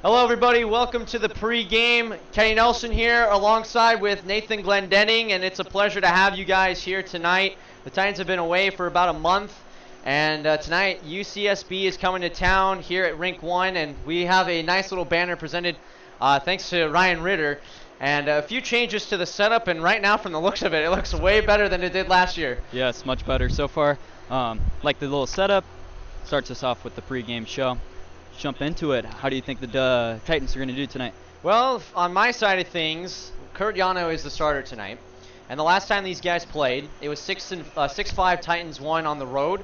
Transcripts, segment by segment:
Hello, everybody. Welcome to the pregame. Kenny Nelson here, alongside with Nathan Glendenning, and it's a pleasure to have you guys here tonight. The Titans have been away for about a month, and tonight UCSB is coming to town here at Rink 1, and we have a nice little banner presented thanks to Ryan Ritter, and a few changes to the setup, and right now, from the looks of it, it looks way better than it did last year. Yes, much better so far. Like the little setup, starts us off with the pregame show. Jump into it. How do you think the Titans are going to do tonight? Well, on my side of things, Kurt Yano is the starter tonight. And the last time these guys played, it was 6-5 Titans won on the road.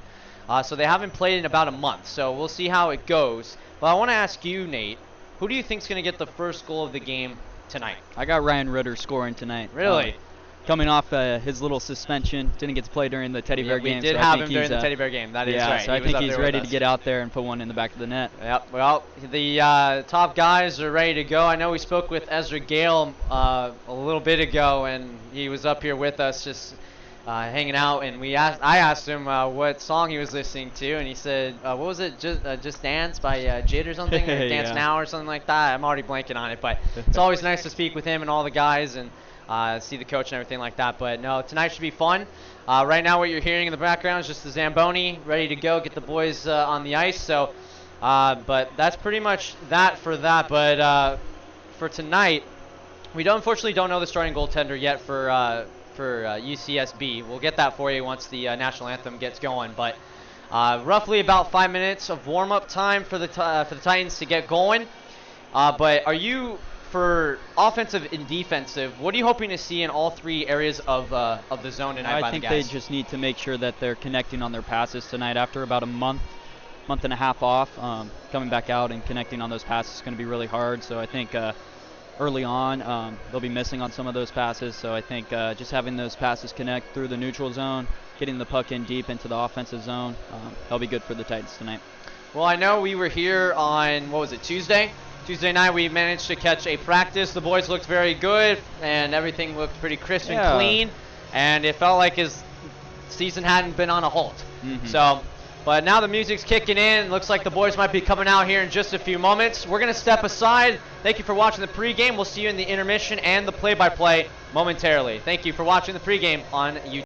So they haven't played in about a month. So we'll see how it goes. But I want to ask you, Nate, who do you think is going to get the first goal of the game tonight? I got Ryan Ritter scoring tonight. Really? Coming off his little suspension, didn't get to play during the Teddy Bear game. We did have him during the Teddy Bear game. That is right. So I think he's ready to get out there and put one in the back of the net. Yep. Well, the top guys are ready to go. I know we spoke with Ezra Gale a little bit ago, and he was up here with us just hanging out. And I asked him what song he was listening to, and he said, "What was it? Just Dance by Jid or something, or Dance Now or something like that." I'm already blanking on it, but it's always nice to speak with him and all the guys and see the coach and everything like that. But no, tonight should be fun. Right now what you're hearing in the background is just the Zamboni ready to go, get the boys on the ice. So, but that's pretty much that for that. But for tonight, we unfortunately don't know the starting goaltender yet for UCSB. We'll get that for you once the national anthem gets going. But roughly about 5 minutes of warm-up time for the Titans to get going. But are you, for offensive and defensive, what are you hoping to see in all three areas of the zone tonight by the guys? I think they just need to make sure that they're connecting on their passes tonight. After about a month and a half off, coming back out and connecting on those passes is going to be really hard. So I think early on they'll be missing on some of those passes. So I think just having those passes connect through the neutral zone, getting the puck in deep into the offensive zone, that'll be good for the Titans tonight. Well, I know we were here on, what was it, Tuesday night. We managed to catch a practice. The boys looked very good, and everything looked pretty crisp and clean, and it felt like his season hadn't been on a halt. So, but now the music's kicking in. Looks like the boys might be coming out here in just a few moments. We're going to step aside. Thank you for watching the pregame. We'll see you in the intermission and the play-by-play momentarily. Thank you for watching the pregame on YouTube.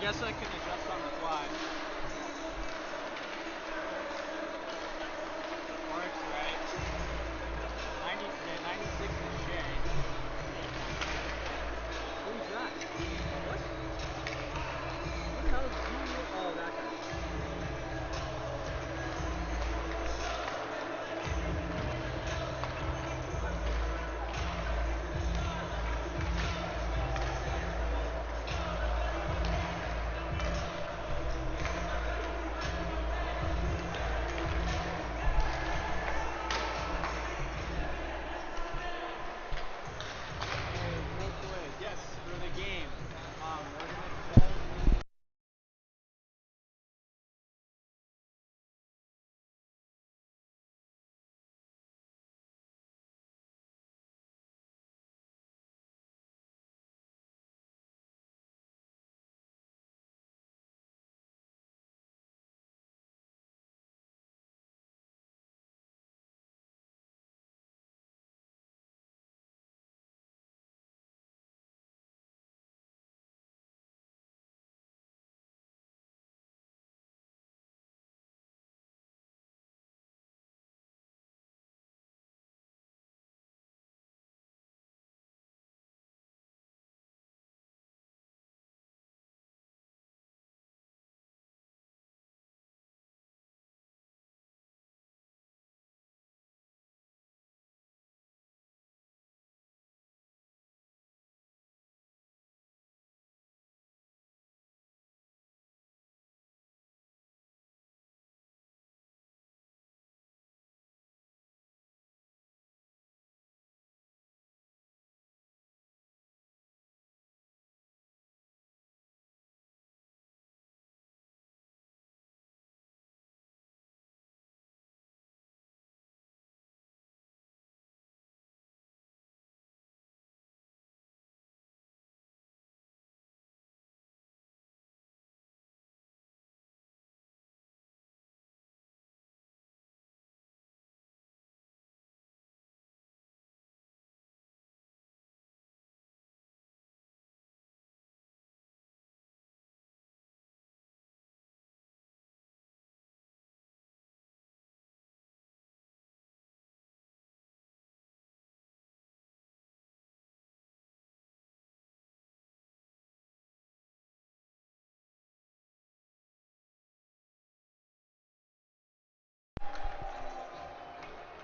guess I can adjust on the fly. Mark's right. 96 is Shay. Who's that? What? Who the hell is Junior? Oh, that guy. Yes, for the game.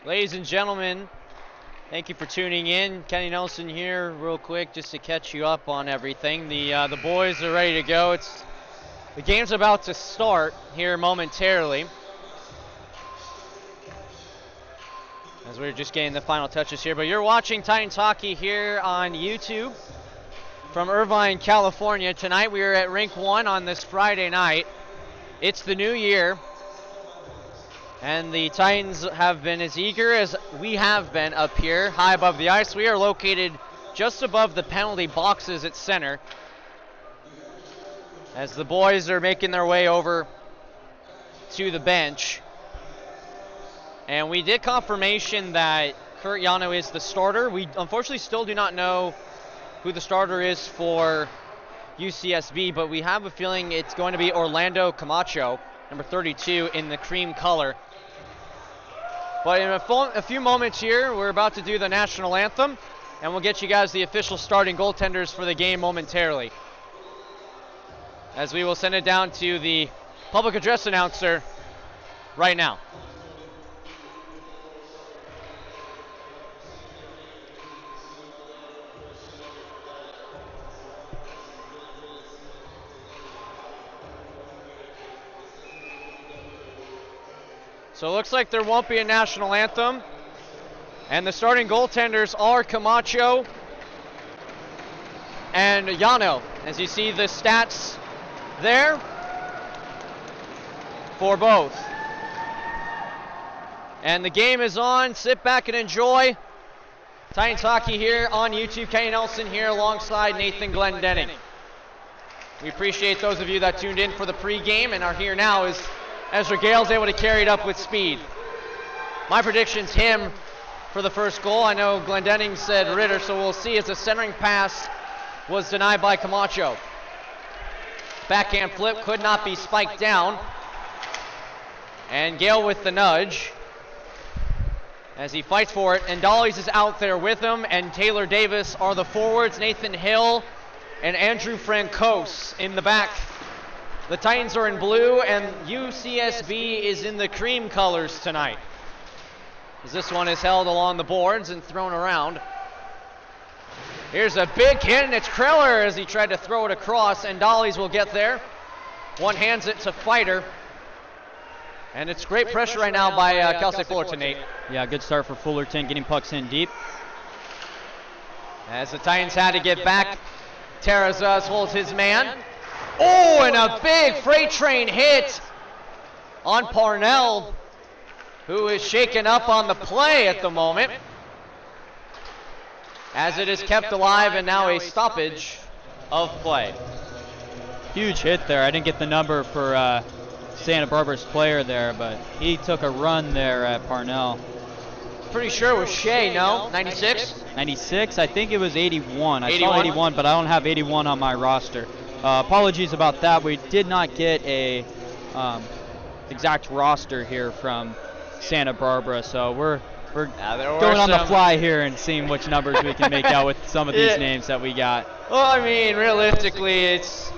Ladies and gentlemen, thank you for tuning in. Kenny Nelson here, real quick, just to catch you up on everything. The boys are ready to go. The game's about to start here momentarily, as we're just getting the final touches here. But you're watching Titans hockey here on YouTube from Irvine, California. Tonight we are at Rink 1 on this Friday night. It's the new year, and the Titans have been as eager as we have been up here, high above the ice. We are located just above the penalty boxes at center, as the boys are making their way over to the bench. And we did confirmation that Kurt Yano is the starter. We unfortunately still do not know who the starter is for UCSB, but we have a feeling it's going to be Orlando Camacho, number 32, in the cream color. But in a few moments here, we're about to do the national anthem, and we'll get you guys the official starting goaltenders for the game momentarily, as we will send it down to the public address announcer right now. So it looks like there won't be a national anthem. And the starting goaltenders are Camacho and Yano. As you see the stats there for both. And the game is on. Sit back and enjoy. Titans hockey here on YouTube. Kenny Nelson here alongside Nathan Glendenning. We appreciate those of you that tuned in for the pregame and are here now as Ezra Gale's able to carry it up with speed. My prediction's him for the first goal. I know Glendenning said Ritter, so we'll see as the centering pass was denied by Camacho. Backhand flip could not be spiked down. And Gale with the nudge as he fights for it. And Dollies is out there with him, and Taylor Davis are the forwards. Nathan Hill and Andrew Francos in the back. The Titans are in blue, and UCSB is in the cream colors tonight, as this one is held along the boards and thrown around. Here's a big hit, and it's Kreller as he tried to throw it across, and Dollies will get there. One hands it to Fighter. And it's great pressure right now by Cal State Fullerton, Nate. Yeah, good start for Fullerton, getting pucks in deep. As the Titans had to get back, Terrazas holds his man. Oh, and a big freight train hit on Parnell, who is shaken up on the play at the moment, as it is kept alive, and now a stoppage of play. Huge hit there. I didn't get the number for Santa Barbara's player there, but he took a run there at Parnell. Pretty sure it was Shea, no? 96? 96? I think it was 81. I 81? saw 81, but I don't have 81 on my roster. Apologies about that. We did not get a exact roster here from Santa Barbara, so we're going on the fly here and seeing which numbers we can make out with some of these names that we got. Well, I mean, realistically, it's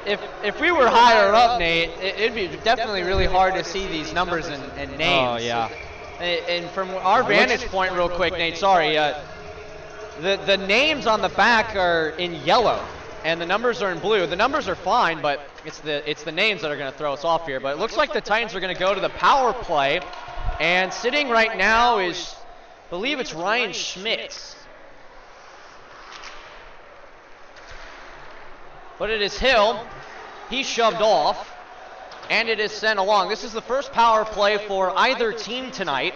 if we were higher up, Nate, it'd be definitely really hard to see these numbers and names. Oh, yeah. And from our vantage point, real quick, Nate, sorry, the names on the back are in yellow, and the numbers are in blue. The numbers are fine, but it's the names that are going to throw us off here. But it looks like the Titans are going to go to the power play, and sitting right now is, I believe it's Ryan Schmitz. But it is Hill. He's shoved off, and it is sent along. This is the first power play for either team tonight.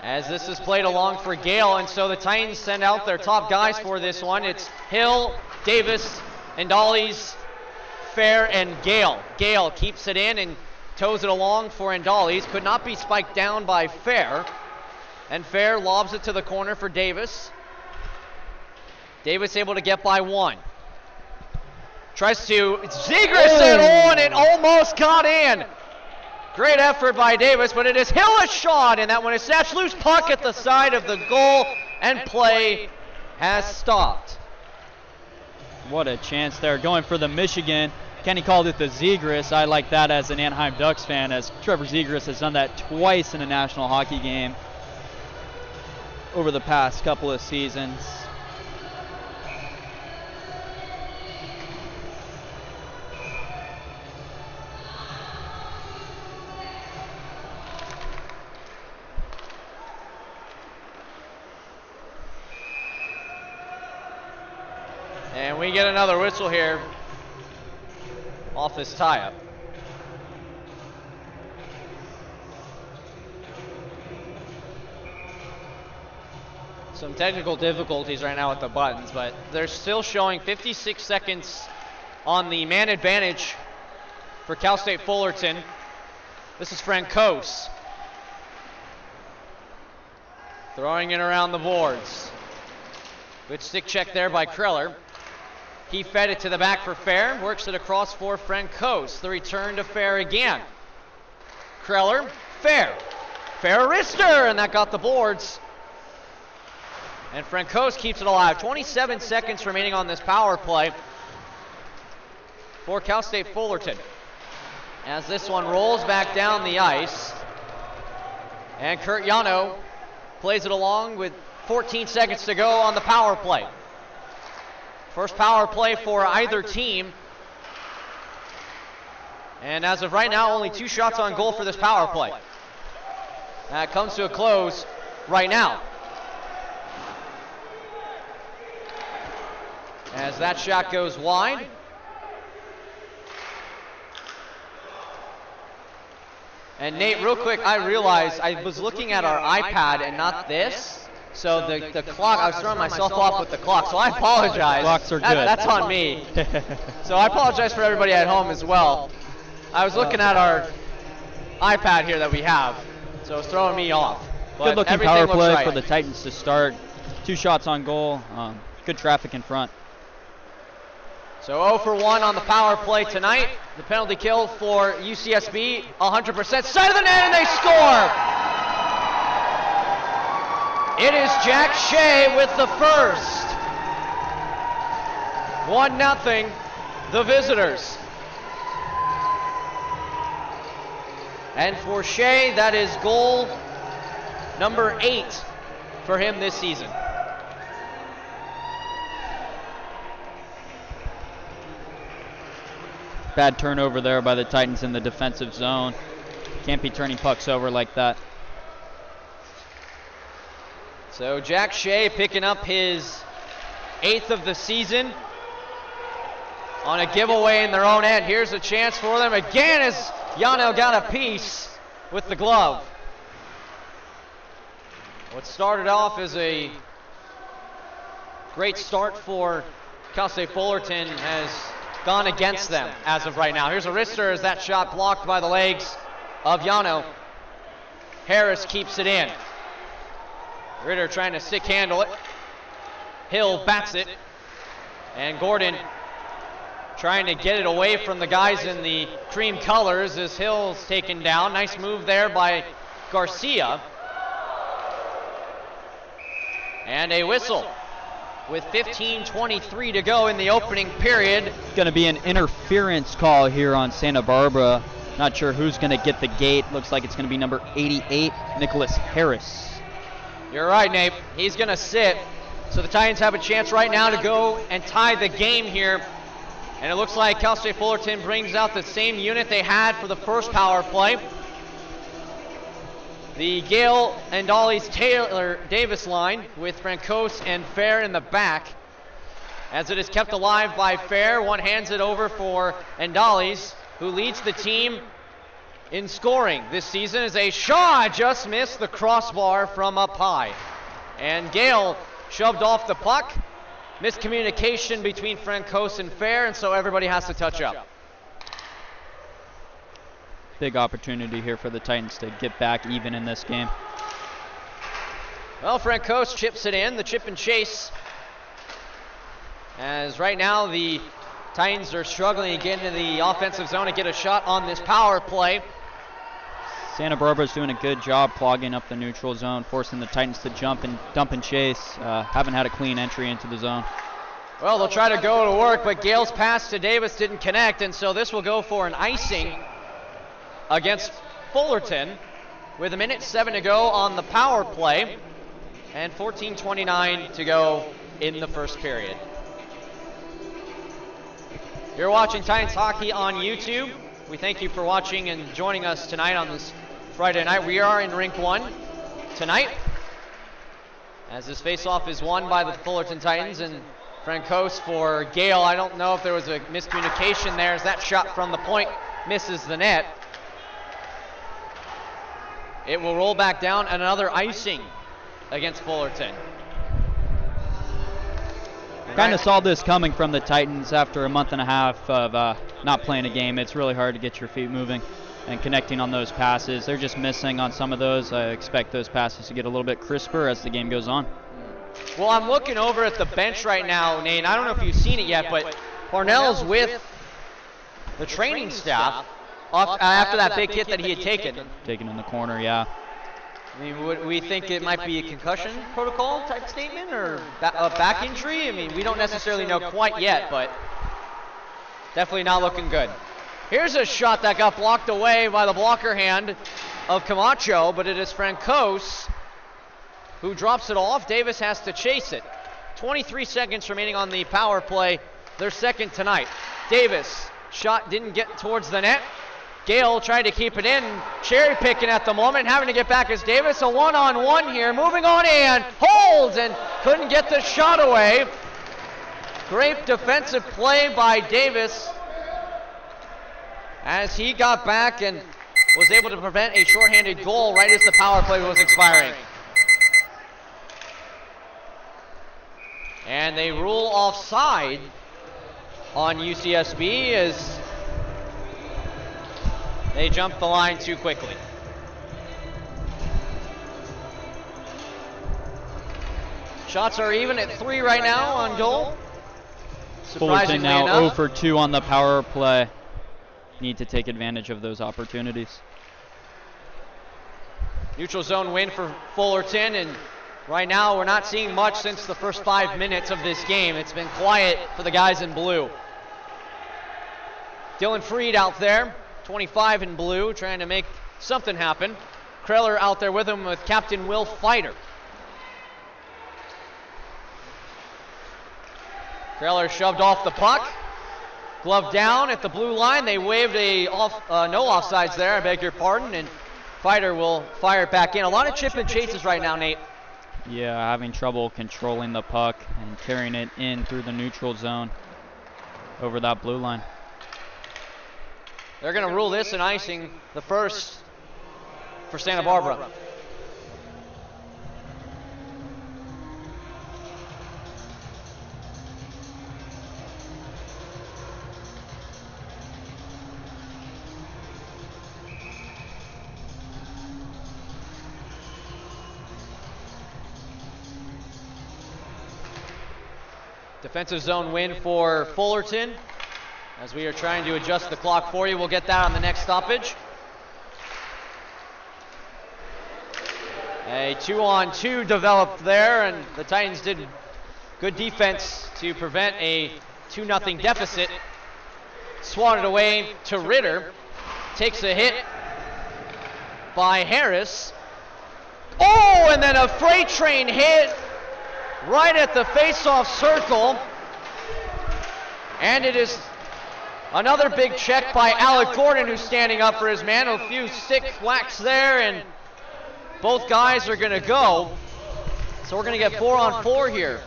As this is played along for Gale, and so the Titans send out their top guys for this one. It's Hill, Davis, and Dollies, Fair, and Gale. Gale keeps it in and toes it along for Andollies. Could not be spiked down by Fair. And Fair lobs it to the corner for Davis. Davis able to get by one. Tries to Zegras it on, it almost got in. Great effort by Davis, but it is Hill shot, and that one is snatched loose. Puck at the side of the goal, and play has stopped. What a chance there, going for the Michigan. Kenny called it the Zegras. I like that as an Anaheim Ducks fan, as Trevor Zegras has done that twice in a national hockey game over the past couple of seasons. And we get another whistle here off this tie-up. Some technical difficulties right now with the buttons, but they're still showing 56 seconds on the man advantage for Cal State Fullerton. This is Francos throwing it around the boards. Good stick check there by Kreller. He fed it to the back for Fair, works it across for Francos. The return to Fair again. Kreller, Fair. Fair wrister, and that got the boards. And Francos keeps it alive. 27 seconds remaining on this power play for Cal State Fullerton, as this one rolls back down the ice. And Kurt Yano plays it along with 14 seconds to go on the power play. First power play for either team. And as of right now, only 2 shots on goal for this power play. That comes to a close right now, as that shot goes wide. And Nate, real quick, I realized I was looking at our iPad and not this. So the clock, I was throwing myself off with the clock, so I apologize. Clocks are good. That's on me. So I apologize for everybody at home as well. I was looking at our iPad here that we have, so it's throwing me off. Good looking power play for the Titans to start. 2 shots on goal. Good traffic in front. So 0 for 1 on the power play tonight. The penalty kill for UCSB, 100%. Side of the net, and they score! It is Jack Shea with the first. 1-0, the visitors. And for Shea, that is goal number 8 for him this season. Bad turnover there by the Titans in the defensive zone. Can't be turning pucks over like that. So Jack Shea picking up his 8th of the season on a giveaway in their own end. Here's a chance for them again as Yano got a piece with the glove. What started off as a great start for Cal State Fullerton has gone against them as of right now. Here's a wrister as that shot blocked by the legs of Yano. Harris keeps it in. Ritter trying to stick handle it. Hill bats it. And Gordon trying to get it away from the guys in the cream colors as Hill's taken down. Nice move there by Garcia. And a whistle with 15:23 to go in the opening period. Going to be an interference call here on Santa Barbara. Not sure who's going to get the gate. Looks like it's going to be number 88, Nicholas Harris. You're right, Nate. He's going to sit. So the Titans have a chance right now to go and tie the game here. And it looks like Cal State Fullerton brings out the same unit they had for the first power play. The Gale and Dolly's Taylor Davis line with Francos and Fair in the back. As it is kept alive by Fair, one hands it over for Andales, who leads the team in scoring this season as a shot just missed the crossbar from up high. And Gale shoved off the puck. Miscommunication between Francos and Fair, and so everybody has to touch up. Big opportunity here for the Titans to get back even in this game. Well, Francos chips it in, the chip and chase. As right now the Titans are struggling to get into the offensive zone and get a shot on this power play. Santa Barbara's doing a good job clogging up the neutral zone, forcing the Titans to jump and dump and chase. Haven't had a clean entry into the zone. Well, they'll try to go to work, but Gale's pass to Davis didn't connect, and so this will go for an icing against Fullerton with 1:07 to go on the power play and 14:29 to go in the first period. You're watching Titans hockey on YouTube. We thank you for watching and joining us tonight on this Friday night. We are in Rink 1 tonight as this faceoff is won by the Fullerton Titans, and Francos for Gale. I don't know if there was a miscommunication there as that shot from the point misses the net. It will roll back down, and another icing against Fullerton. Kind of saw this coming from the Titans after a month and a half of not playing a game. It's really hard to get your feet moving and connecting on those passes. They're just missing on some of those. I expect those passes to get a little bit crisper as the game goes on. Well, I'm looking over at the bench right now, Nate. I don't know if you've seen it yet, but Parnell's with the training staff after that big hit that he had taken. Taken in the corner, yeah. I mean, would we think it might be a concussion protocol type statement or a back injury? I mean, we don't necessarily know quite yet, but definitely not looking good. Here's a shot that got blocked away by the blocker hand of Camacho, but it is Francos who drops it off. Davis has to chase it. 23 seconds remaining on the power play, their second tonight. Davis, shot didn't get towards the net. Gale tried to keep it in, cherry picking at the moment, having to get back as Davis. A one-on-one here, moving on and holds and couldn't get the shot away. Great defensive play by Davis as he got back and was able to prevent a shorthanded goal right as the power play was expiring. And they rule offside on UCSB as they jumped the line too quickly. Shots are even at 3 right now on goal. Fullerton Surprisingly now enough. 0 for 2 on the power play. Need to take advantage of those opportunities. Neutral zone win for Fullerton, and right now we're not seeing much since the first 5 minutes of this game. It's been quiet for the guys in blue. Dylan Freed out there, 25 in blue, trying to make something happen. Kreller out there with him with Captain Will Fighter. Kreller shoved off the puck. Glove down at the blue line. They waved a no offsides there, I beg your pardon, and Fighter will fire it back in. A lot of chip and chases right now, Nate. Yeah, having trouble controlling the puck and carrying it in through the neutral zone over that blue line. They're going to rule this an icing, the first for Santa Barbara. Defensive zone win for Fullerton. As we are trying to adjust the clock for you, we'll get that on the next stoppage. A 2-on-2 developed there, and the Titans did good defense to prevent a 2-0 deficit. Swatted away to Ritter. Takes a hit by Harris. Oh, and then a freight train hit right at the face-off circle. And it is another big check by Alec Gordon, who's standing up for his man. A few stick whacks there, and both guys are going to go. So we're going to get 4-on-4 here.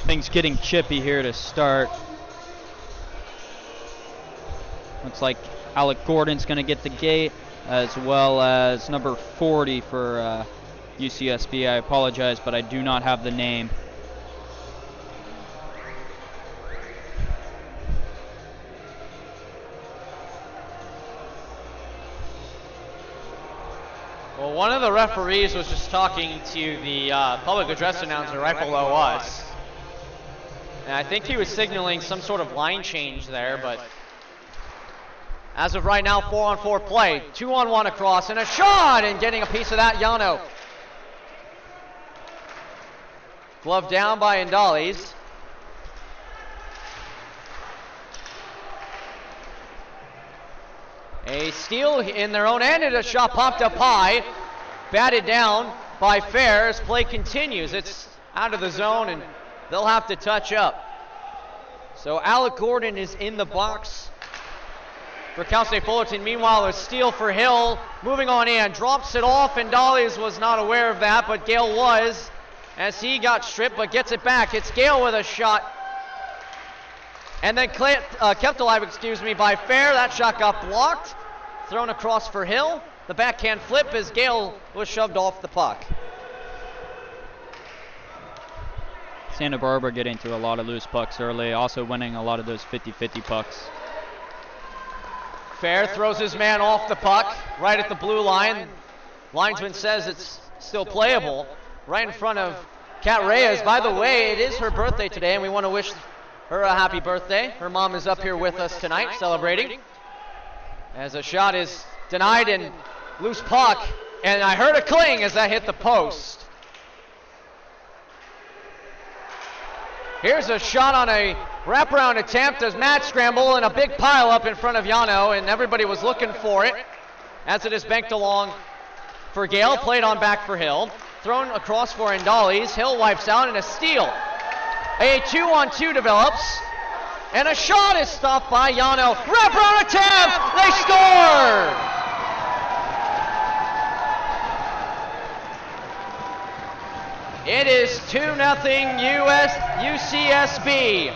Things getting chippy here to start. Looks like Alec Gordon's going to get the gate, as well as number 40 for UCSB. I apologize, but I do not have the name. Well, one of the referees was just talking to the public address announcer right below us. And I think he was signaling some sort of line change there, but as of right now, 4-on-4 play. 2-on-1 across, and a shot, and getting a piece of that, Yano. Glove down by Indales. A steal in their own end, and a shot popped up high. Batted down by Fair as play continues. It's out of the zone, and they'll have to touch up. So Alec Gordon is in the box for Cal State Fullerton. Meanwhile, a steal for Hill. Moving on in, drops it off, and Dahlias was not aware of that, but Gale was, as he got stripped, but gets it back. It's Gale with a shot. And then kept alive, by Fair. That shot got blocked. Thrown across for Hill. The backhand flip as Gale was shoved off the puck. Santa Barbara getting to a lot of loose pucks early, also winning a lot of those 50-50 pucks. Fair throws his man off the puck, right at the blue line. Linesman says it's still playable, right in front of Kat Reyes. By the way, it is her birthday today, and we want to wish her a happy birthday. Her mom is up here with us tonight, celebrating. As a shot is denied, and loose puck, and I heard a cling as that hit the post. Here's a shot on a wraparound attempt as Matt scramble and a big pile up in front of Yano, and everybody was looking for it as it is banked along for Gale. Played on back for Hill. Thrown across for Indales. Hill wipes out, and a steal. A 2-on-2 develops, and a shot is stopped by Yano. Wraparound attempt! They score! It is 2-0 UCSB.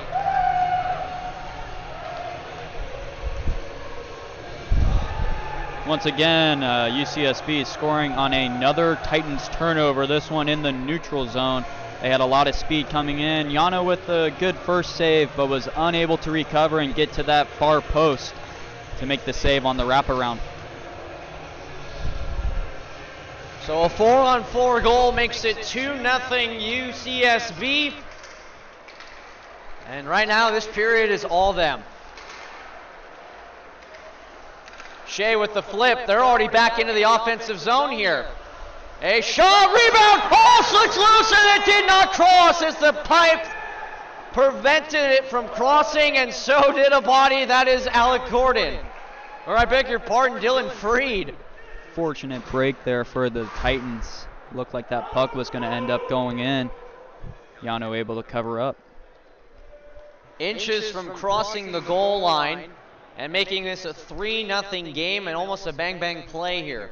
Once again, UCSB scoring on another Titans turnover, this one in the neutral zone. They had a lot of speed coming in. Yano with a good first save, but was unable to recover and get to that far post. to make the save on the wraparound. So a 4-on-4 goal makes it 2-0 UCSB. And right now this period is all them. Shea with the flip. They're already back into the offensive zone here. A shot, rebound, oh, slips loose, and it did not cross as the pipe prevented it from crossing, and so did a body. That is Alec Gordon. Or I beg your pardon, Dylan Freed. Fortunate break there for the Titans. Looked like that puck was going to end up going in. Yano able to cover up. Inches from crossing the goal line and making this a 3-0 game and almost a bang-bang play here.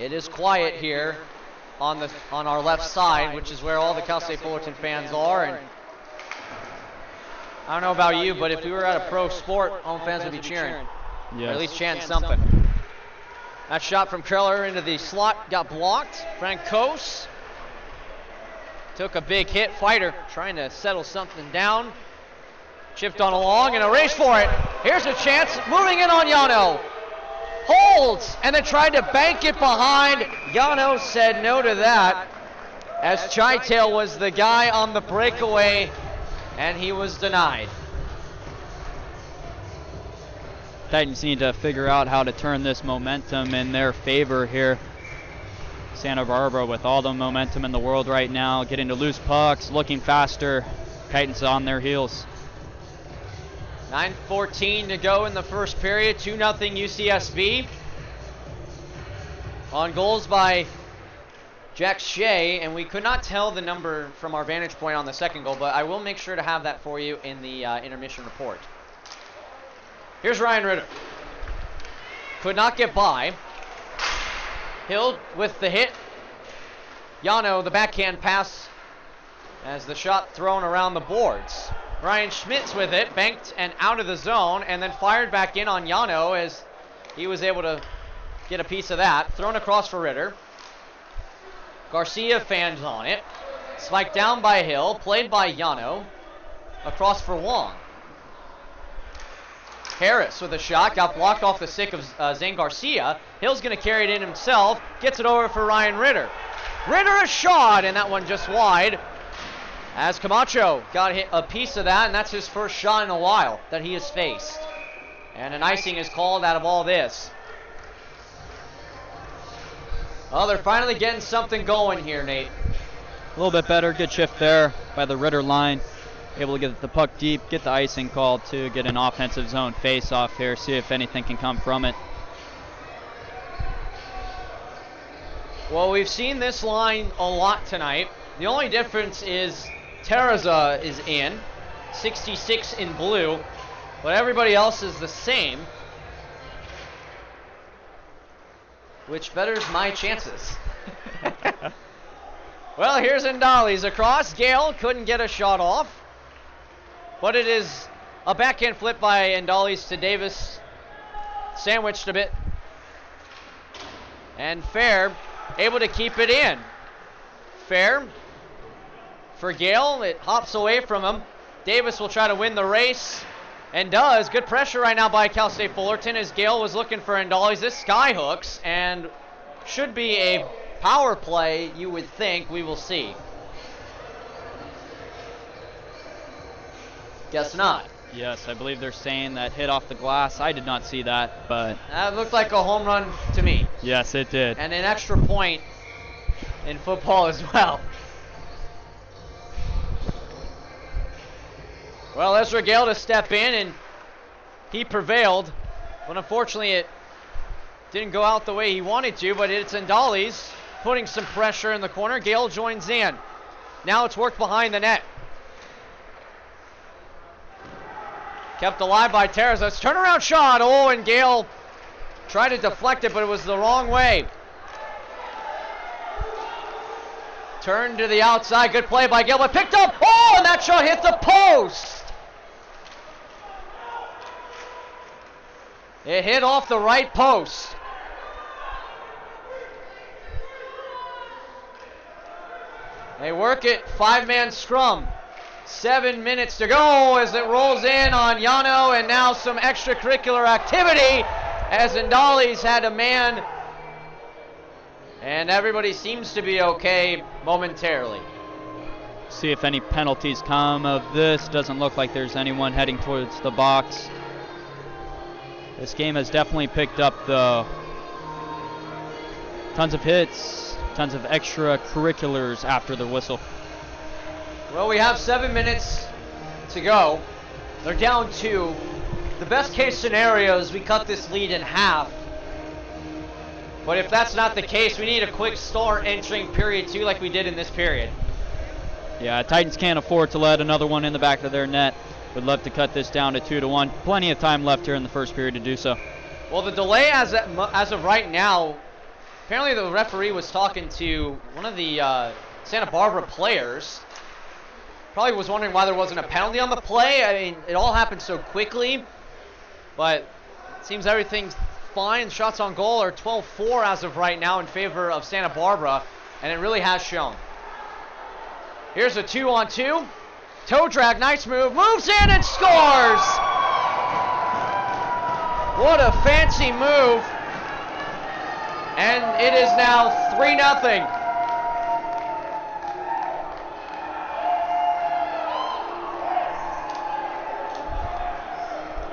It is quiet here on our left side, which is where all the Cal State Fullerton fans are. And I don't know about you, but if we were at a pro sport, home fans would be cheering. Yes. Or at least chanting something. That shot from Kreller into the slot got blocked. Francos took a big hit. Fighter trying to settle something down. Chipped on along and a race for it. Here's a chance. Moving in on Yano. Holds and then tried to bank it behind. Yano said no to that, as Chytail was the guy on the breakaway and he was denied. Titans need to figure out how to turn this momentum in their favor here. Santa Barbara with all the momentum in the world right now, getting to loose pucks, looking faster. Titans on their heels. 9:14 to go in the first period, 2-0 UCSB. On goals by Jack Shea, and we could not tell the number from our vantage point on the second goal, but I will make sure to have that for you in the intermission report. Here's Ryan Ritter. Could not get by. Hill with the hit. Yano, the backhand pass as the shot thrown around the boards. Ryan Schmitz with it, banked and out of the zone, and then fired back in on Yano as he was able to get a piece of that. Thrown across for Ritter. Garcia fans on it. Spiked down by Hill, played by Yano. Across for Wong. Harris with a shot, got blocked off the stick of Zane Garcia. Hill's going to carry it in himself, gets it over for Ryan Ritter. Ritter a shot, and that one just wide. As Camacho got hit a piece of that, and that's his first shot in a while that he has faced. And an icing is called out of all this. Oh, they're finally getting something going here, Nate. A little bit better, good shift there by the Ritter line. Able to get the puck deep, get the icing called to get an offensive zone face-off here, see if anything can come from it. Well, we've seen this line a lot tonight. The only difference is Terza is in, 66 in blue, but everybody else is the same, which betters my chances. Well, here's Ndali's across. Gale couldn't get a shot off, but it is a backhand flip by Ndali's to Davis, sandwiched a bit, and Fair able to keep it in. Fair for Gale, it hops away from him. Davis will try to win the race, and does. Good pressure right now by Cal State Fullerton as Gale was looking for Ndali's. This sky hooks, and should be a power play, you would think. We will see. Guess not. Yes, I believe they're saying that hit off the glass. I did not see that, but That looked like a home run to me. yes, it did. And an extra point in football as well. Well, Ezra Gale to step in, and he prevailed. But unfortunately, it didn't go out the way he wanted to, but it's Ndali's putting some pressure in the corner. Gale joins in. Now it's worked behind the net. Kept alive by Terza. It's turnaround shot. Oh, and Gale tried to deflect it, but it was the wrong way. Turned to the outside. Good play by Gale, but picked up. Oh, and that shot hit the post. It hit off the right post. They work it, 5-man scrum. 7 minutes to go as it rolls in on Yano, and now some extracurricular activity as Indali's had a man, and everybody seems to be okay momentarily. See if any penalties come of this. Doesn't look like there's anyone heading towards the box. This game has definitely picked up though. Tons of hits, tons of extracurriculars after the whistle. Well, we have 7 minutes to go. They're down 2. The best case scenario is we cut this lead in half. But if that's not the case, we need a quick start entering period 2 like we did in this period. Yeah, Titans can't afford to let another one in the back of their net. Would love to cut this down to 2-1. Plenty of time left here in the first period to do so. Well, the delay as of right now, apparently the referee was talking to one of the Santa Barbara players. Probably was wondering why there wasn't a penalty on the play. I mean, it all happened so quickly. But it seems everything's fine. Shots on goal are 12-4 as of right now in favor of Santa Barbara. And it really has shown. Here's a 2-on-2. Toe drag, nice move. Moves in and scores! What a fancy move. And it is now 3-0.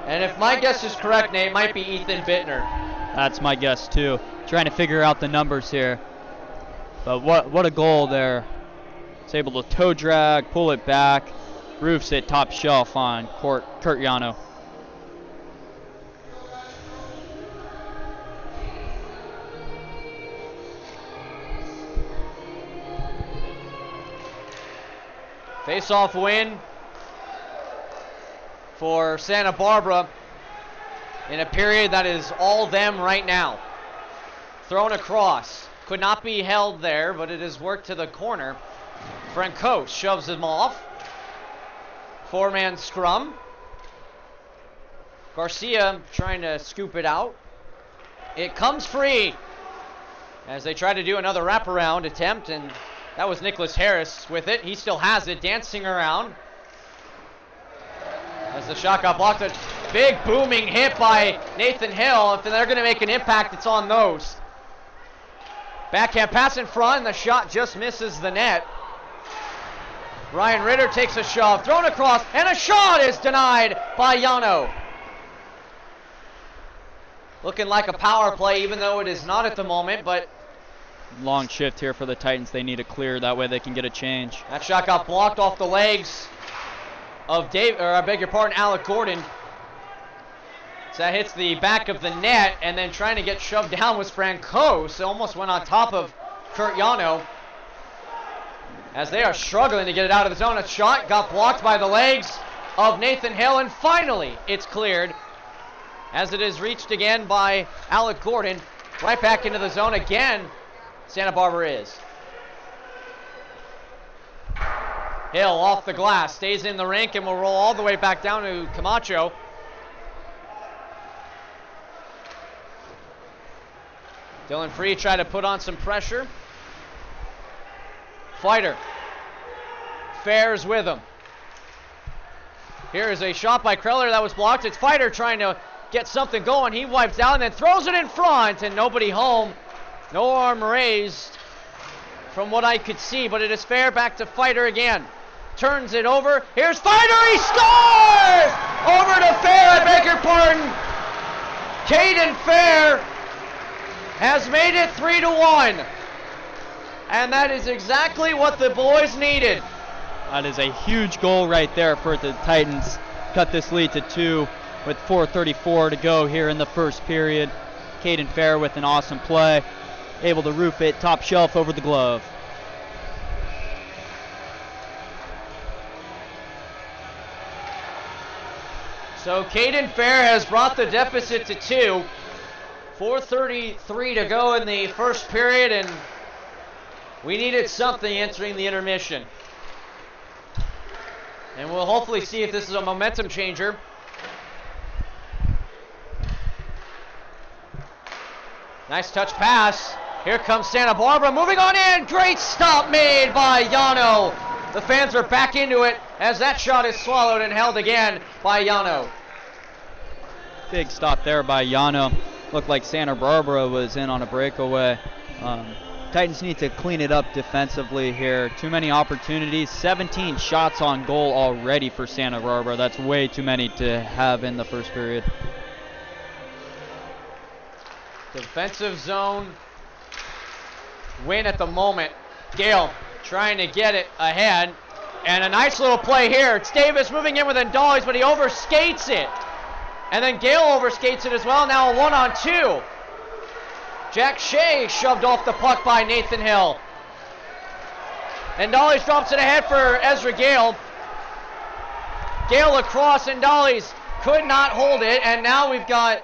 And if my guess is correct, Nate, it might be Ethan Bittner. That's my guess too. Trying to figure out the numbers here. But what a goal there. It's able to toe drag, pull it back, roofs it top shelf on Kurt Yano. Face-off win for Santa Barbara in a period that is all them right now. Thrown across. Could not be held there, but it is worked to the corner. Francos shoves him off. 4-man scrum. Garcia trying to scoop it out. It comes free as they try to do another wraparound attempt, and that was Nicholas Harris with it. He still has it, dancing around. As the shot got blocked, a big booming hit by Nathan Hill. If they're going to make an impact, it's on those. Backhand pass in front, and the shot just misses the net. Ryan Ritter takes a shove, thrown across, and a shot is denied by Yano. Looking like a power play, even though it is not at the moment, but long shift here for the Titans. They need to clear, that way they can get a change. that shot got blocked off the legs of Alec Gordon. So that hits the back of the net, and then trying to get shoved down was Francos. It almost went on top of Kurt Yano as they are struggling to get it out of the zone. A shot got blocked by the legs of Nathan Hill, and finally it's cleared as it is reached again by Alec Gordon. Right back into the zone again, Santa Barbara is. Hill off the glass, stays in the rink, and will roll all the way back down to Camacho. Dylan Free tried to put on some pressure. Fighter fares with him. Here is a shot by Kreller that was blocked. It's Fighter trying to get something going. He wipes out and then throws it in front, and nobody home. No arm raised from what I could see, but it is fair. Back to Fighter again. Turns it over. Here's Fighter. He scores! Over to Fair. I beg your pardon. Caden Fair has made it 3-1. And that is exactly what the boys needed. That is a huge goal right there for the Titans. Cut this lead to 2 with 4:34 to go here in the first period. Caden Fair with an awesome play. Able to roof it top shelf over the glove. So Caden Fair has brought the deficit to 2. 4:33 to go in the first period, and we needed something entering the intermission. And we'll hopefully see if this is a momentum changer. Nice touch pass. Here comes Santa Barbara moving on in. Great stop made by Yano. The fans are back into it as that shot is swallowed and held again by Yano. Big stop there by Yano. Looked like Santa Barbara was in on a breakaway. Titans need to clean it up defensively here. Too many opportunities. 17 shots on goal already for Santa Barbara. That's way too many to have in the first period. Defensive zone win at the moment. Gale trying to get it ahead. And a nice little play here. It's Davis moving in with Ndali's, but he overskates it. And then Gale overskates it as well. Now a 1-on-2. Jack Shea shoved off the puck by Nathan Hill. Ndali's drops it ahead for Ezra Gale. Gale across, Ndali's could not hold it, and now we've got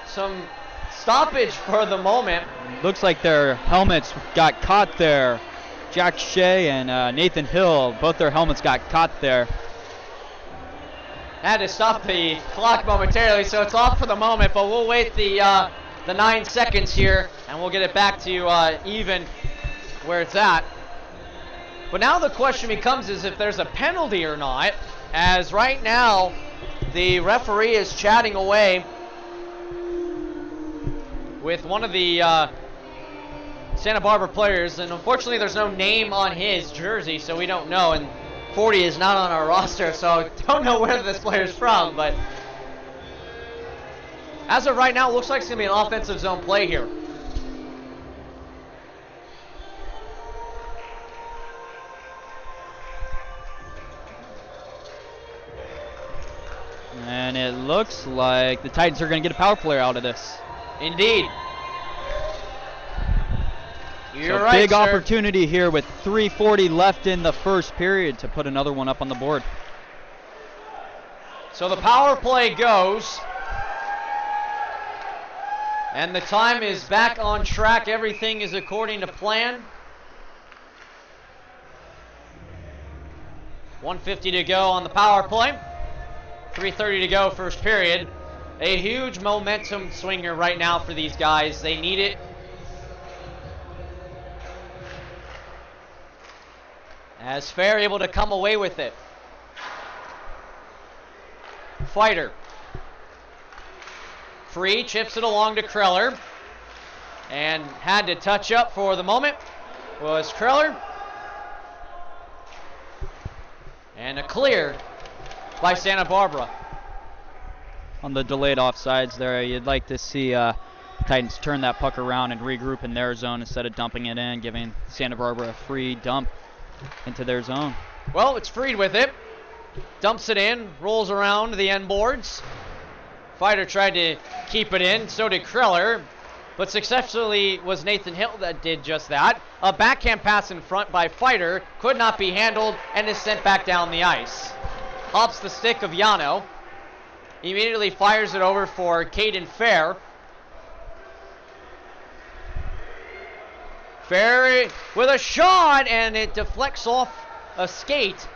some stoppage for the moment. Looks like their helmets got caught there. Jack Shea and Nathan Hill, both their helmets got caught there. Had to stop the clock momentarily, so it's off for the moment, but we'll wait the 9 seconds here, and we'll get it back to even where it's at. But now the question becomes is if there's a penalty or not, as right now the referee is chatting away with one of the Santa Barbara players, and unfortunately there's no name on his jersey, so we don't know, and 40 is not on our roster, so don't know where this player's from, but as of right now, it looks like it's going to be an offensive zone play here. And it looks like the Titans are going to get a power play out of this. Indeed. You're so right, big sir. opportunity here with 3:40 left in the first period to put another one up on the board. So the power play goes. And the time is back on track. Everything is according to plan. 1:50 to go on the power play. 3:30 to go first period. A huge momentum swing here right now for these guys. They need it. As Fair able to come away with it. Fighter. Free, chips it along to Kreller. And had to touch up for the moment was Kreller. And a clear by Santa Barbara. On the delayed offsides there, you'd like to see Titans turn that puck around and regroup in their zone instead of dumping it in, giving Santa Barbara a free dump into their zone. Well, it's freed with it. Dumps it in, rolls around the end boards. Fighter tried to keep it in, so did Kreller. But successfully was Nathan Hill that did just that. A backhand pass in front by Fighter could not be handled and is sent back down the ice. Hops the stick of Yano. Immediately fires it over for Caden Fair. Fair with a shot, and it deflects off a skate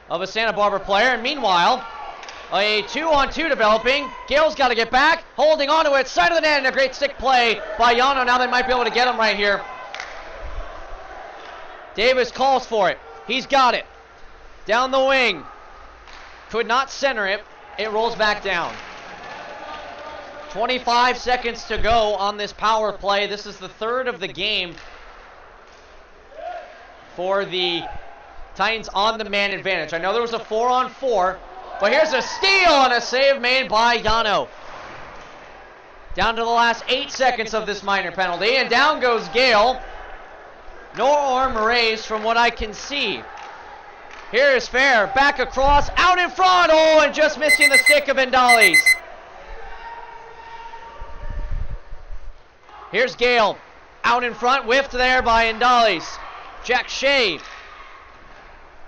of a Santa Barbara player. And meanwhile, a 2-on-2 developing. Gale's got to get back, holding on to it, side of the net, and a great stick play by Yano. Now they might be able to get him right here. Davis calls for it. He's got it. Down the wing. Could not center it. It rolls back down. 25 seconds to go on this power play. This is the third of the game for the Titans on the man advantage. I know there was a 4-on-4, but here's a steal and a save made by Yano. Down to the last 8 seconds of this minor penalty, and down goes Gale. No arm raised from what I can see. Here is Fair, back across, out in front, oh, and just missing the stick of Ndali's. Here's Gale, out in front, whiffed there by Ndali's. Jack Shea,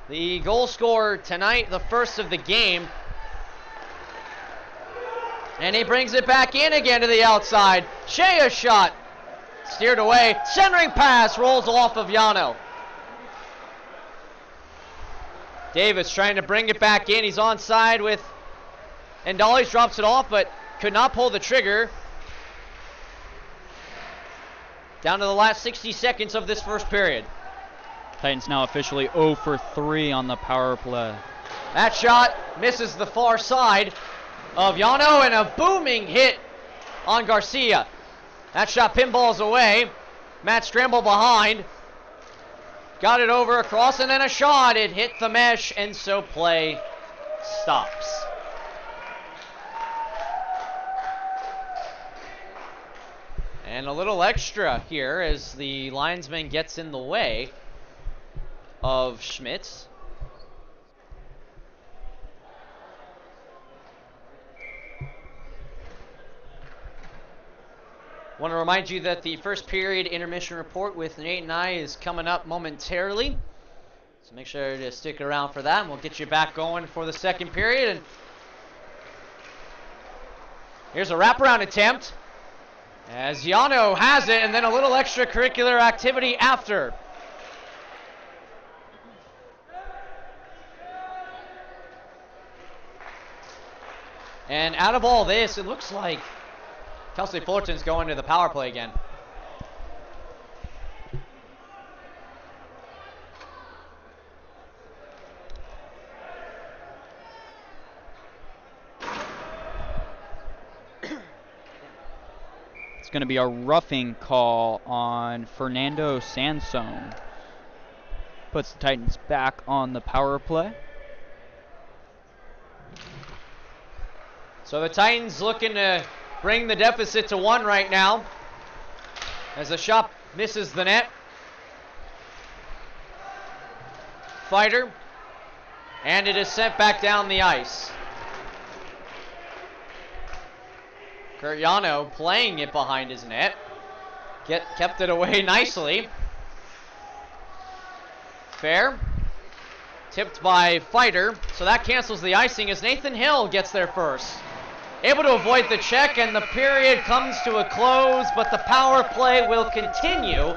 the goal scorer tonight, the first of the game. And he brings it back in again to the outside. Shea a shot, steered away, centering pass, rolls off of Yano. Davis trying to bring it back in. He's onside with Ndali's, drops it off, but could not pull the trigger. Down to the last 60 seconds of this first period. Titans now officially 0 for 3 on the power play. That shot misses the far side of Yano, and a booming hit on Garcia. That shot pinballs away. Matt Stramble behind. Got it over across, and then a shot. It hit the mesh, and so play stops. And a little extra here as the linesman gets in the way of Schmitz. Want to remind you that the first period intermission report with Nate and I is coming up momentarily. So make sure to stick around for that, and we'll get you back going for the second period. And here's a wraparound attempt as Yano has it, and then a little extracurricular activity after. And out of all this, it looks like Kelsey Fullerton's going to the power play again. It's going to be a roughing call on Fernando Sansone. Puts the Titans back on the power play. So the Titans looking to bring the deficit to 1 right now as the shot misses the net. Fighter, and it is sent back down the ice. Kurt Yano playing it behind his net. Kept it away nicely. Fair. Tipped by Fighter, so that cancels the icing as Nathan Hill gets there first. Able to avoid the check, and the period comes to a close, but the power play will continue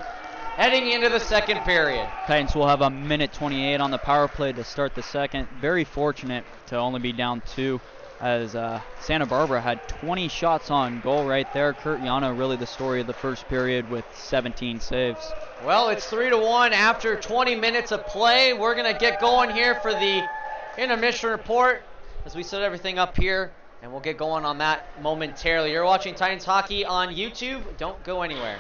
heading into the second period. Titans will have a minute 28 on the power play to start the second. Very fortunate to only be down 2, as Santa Barbara had 20 shots on goal right there. Kurt Yano really the story of the first period with 17 saves. Well, it's 3-1 after 20 minutes of play. We're going to get going here for the intermission report as we set everything up here, and we'll get going on that momentarily. You're watching Titans Hockey on YouTube. Don't go anywhere.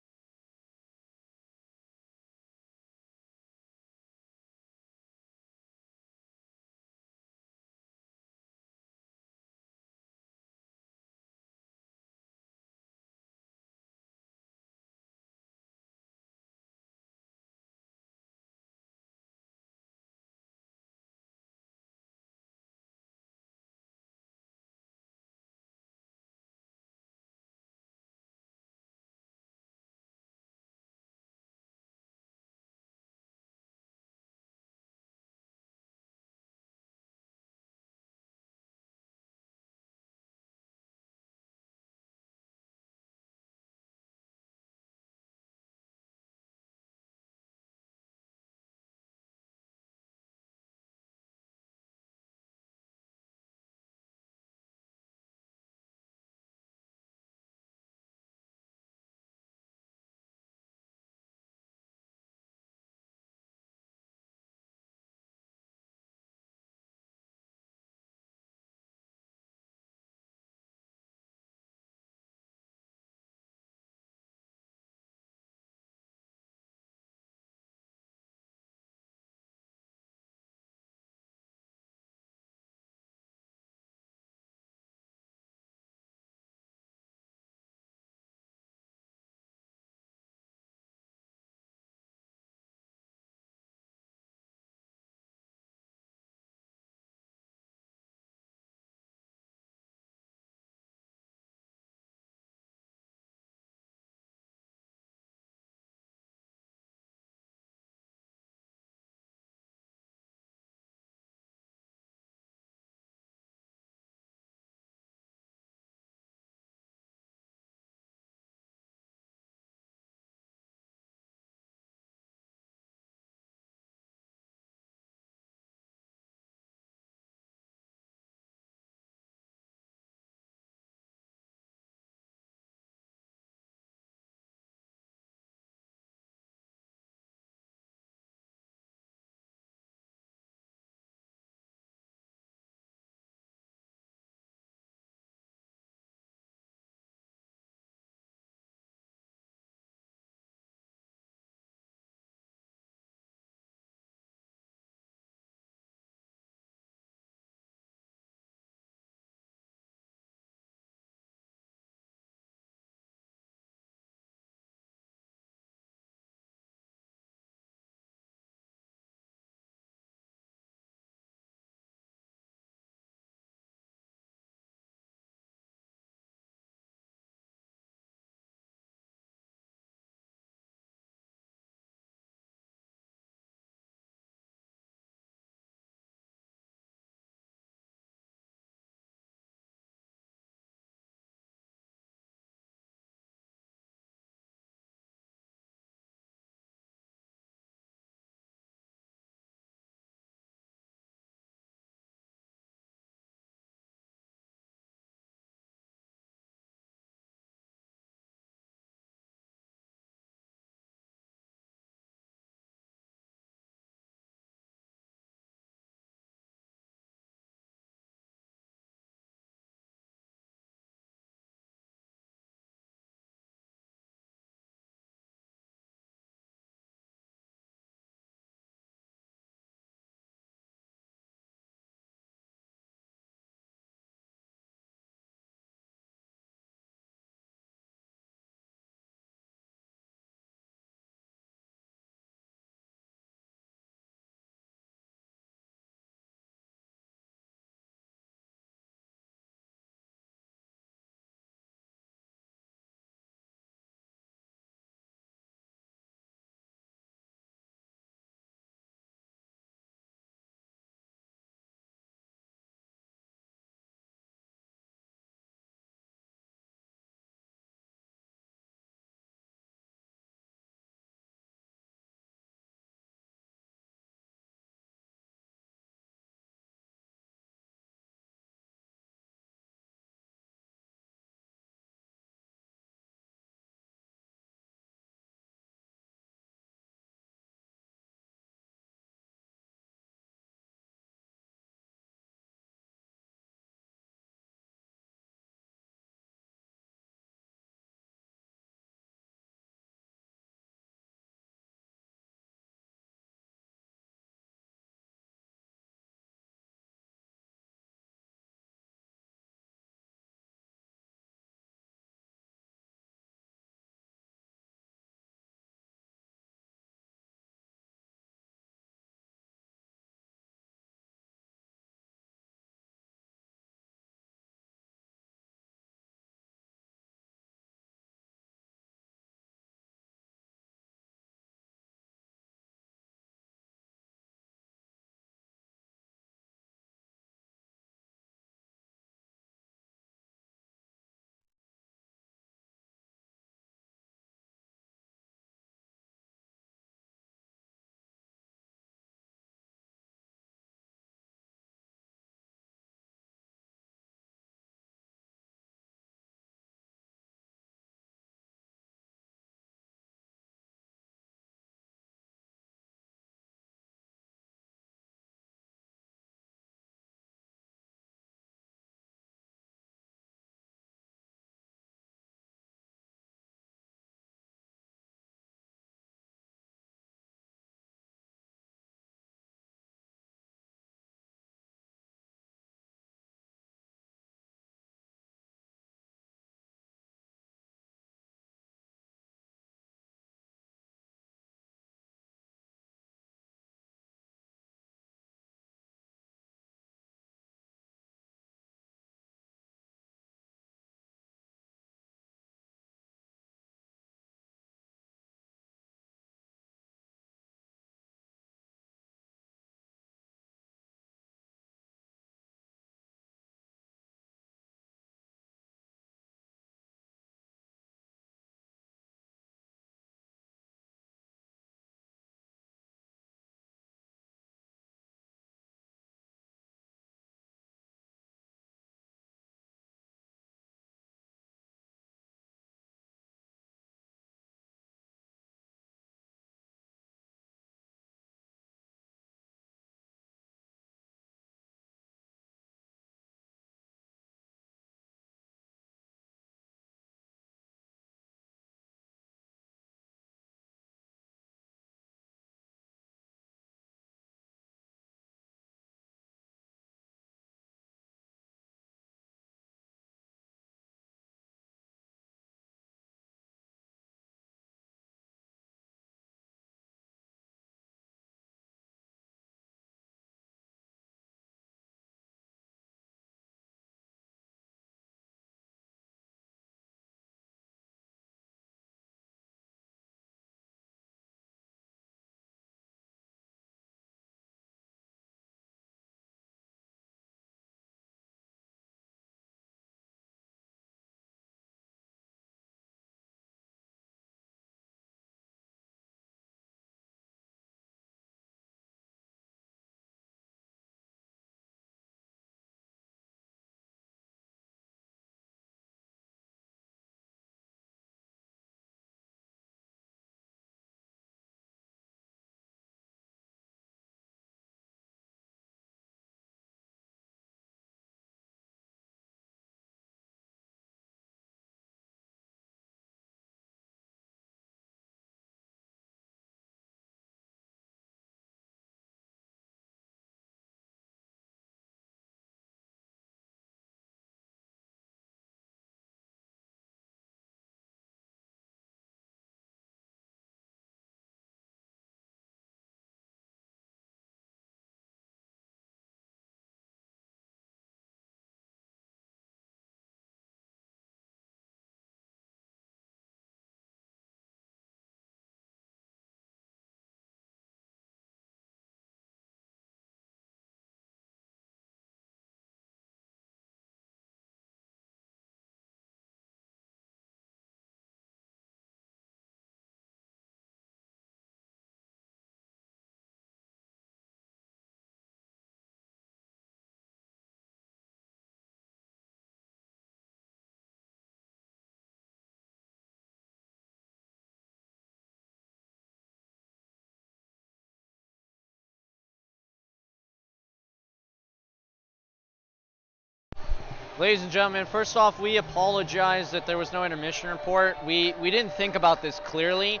Ladies and gentlemen, first off, we apologize that there was no intermission report. We didn't think about this clearly.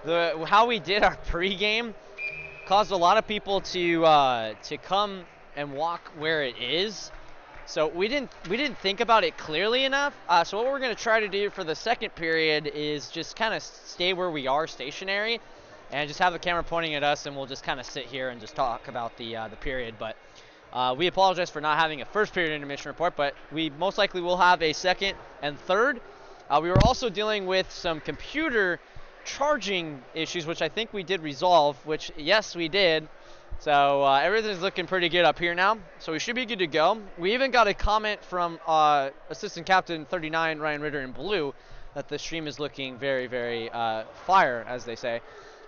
How we did our pregame caused a lot of people to come and walk where it is. So we didn't think about it clearly enough. So what we're going to try to do for the second period is just kind of stay where we are, stationary, and just have the camera pointing at us, and we'll just kind of sit here and just talk about the period. But we apologize for not having a first period intermission report, but we most likely will have a second and third. We were also dealing with some computer charging issues, which I think we did resolve, which yes, we did. So everything's looking pretty good up here now. So we should be good to go. We even got a comment from Assistant Captain 39, Ryan Ritter in blue, that the stream is looking very, very fire, as they say.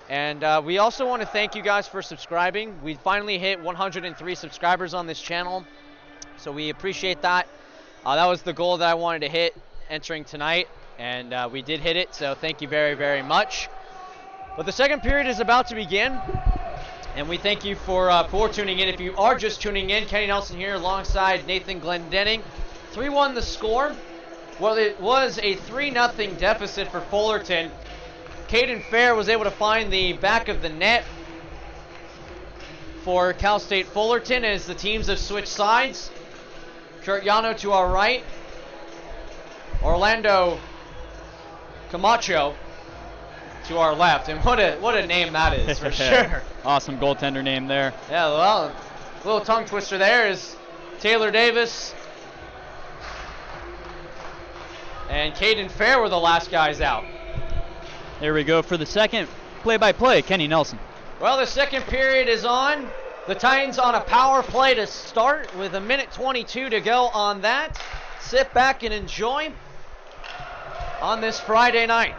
And we also want to thank you guys for subscribing. We finally hit 103 subscribers on this channel, so we appreciate that. That was the goal that I wanted to hit entering tonight, and we did hit it, so thank you very, very much. But the second period is about to begin, and we thank you for tuning in. If you are just tuning in, Kenny Nelson here alongside Nathan Glendenning. 3-1 the score. Well, it was a 3-0 deficit for Fullerton. Caden Fair was able to find the back of the net for Cal State Fullerton as the teams have switched sides. Kurt Yano to our right. Orlando Camacho to our left. And what a name that is, for sure. Awesome goaltender name there. Yeah, well, a little tongue twister there is Taylor Davis and Caden Fair were the last guys out. Here we go for the second play-by-play, Kenny Nelson. Well, the second period is on. The Titans on a power play to start with 1:22 to go on that. Sit back and enjoy on this Friday night.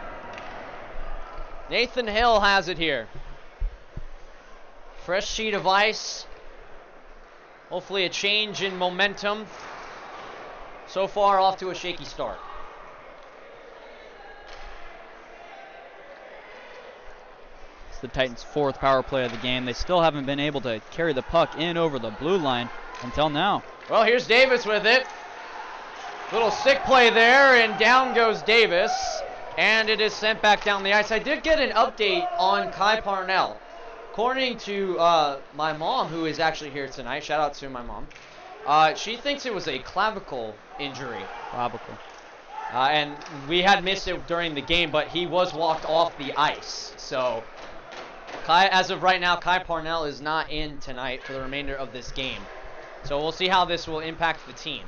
Nathan Hill has it here. Fresh sheet of ice. Hopefully a change in momentum. So far off to a shaky start. It's the Titans' fourth power play of the game. They still haven't been able to carry the puck in over the blue line until now. Well, here's Davis with it. Little sick play there, and down goes Davis. And it is sent back down the ice. I did get an update on Kai Parnell. According to my mom, who is actually here tonight, shout out to my mom, she thinks it was a clavicle injury. Clavicle. And we had missed it during the game, but he was walked off the ice. So, as of right now, Kai Parnell is not in tonight for the remainder of this game. So we'll see how this will impact the team.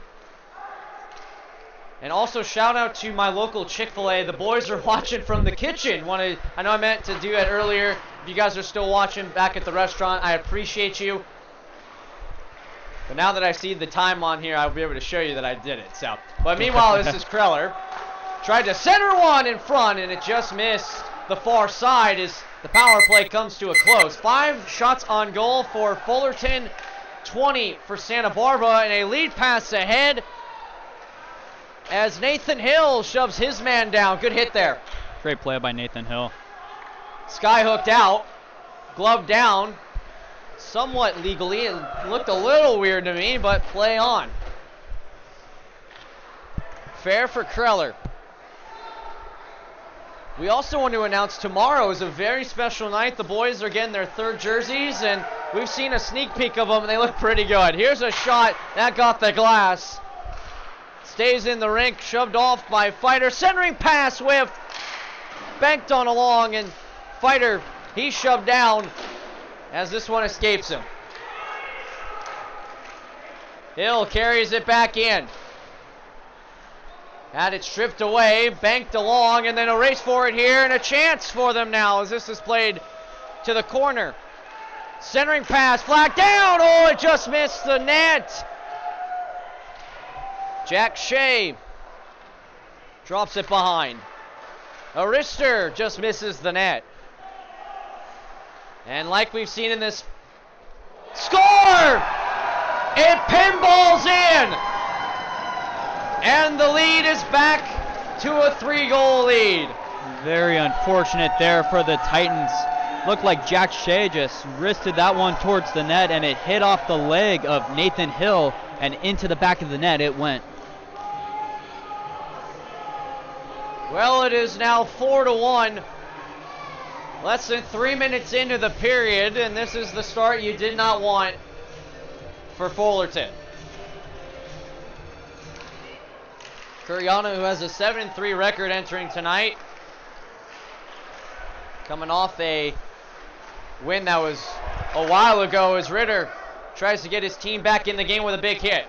And also shout out to my local Chick-fil-A. The boys are watching from the kitchen. I know I meant to do it earlier. If you guys are still watching back at the restaurant, I appreciate you. But now that I see the time on here, I'll be able to show you that I did it. So, but meanwhile, this is Kreller. Tried to center one in front, and it just missed the far side as the power play comes to a close. 5 shots on goal for Fullerton, 20 for Santa Barbara, and a lead pass ahead as Nathan Hill shoves his man down. Good hit there. Great play by Nathan Hill. Sky hooked out, glove down, somewhat legally. It looked a little weird to me, but play on. Fair for Kreller. We also want to announce tomorrow is a very special night. The boys are getting their third jerseys, and we've seen a sneak peek of them, and they look pretty good. Here's a shot that got the glass. Stays in the rink, shoved off by Fighter. Centering pass whiffed. Banked on along, and Fighter, he's shoved down as this one escapes him. Hill carries it back in. Had it stripped away, banked along, and then a race for it here, and a chance for them now as this is played to the corner. Centering pass, flag down. Oh, it just missed the net. Jack Shea drops it behind. Arister just misses the net. And like we've seen in this score, it pinballs in. And the lead is back to a 3-goal lead. Very unfortunate there for the Titans. Looked like Jack Shea just wristed that one towards the net, and it hit off the leg of Nathan Hill and into the back of the net it went. Well, it is now 4-1. Less than 3 minutes into the period, and this is the start you did not want for Fullerton. Curiano, who has a 7-3 record entering tonight, coming off a win that was a while ago as Ritter tries to get his team back in the game with a big hit.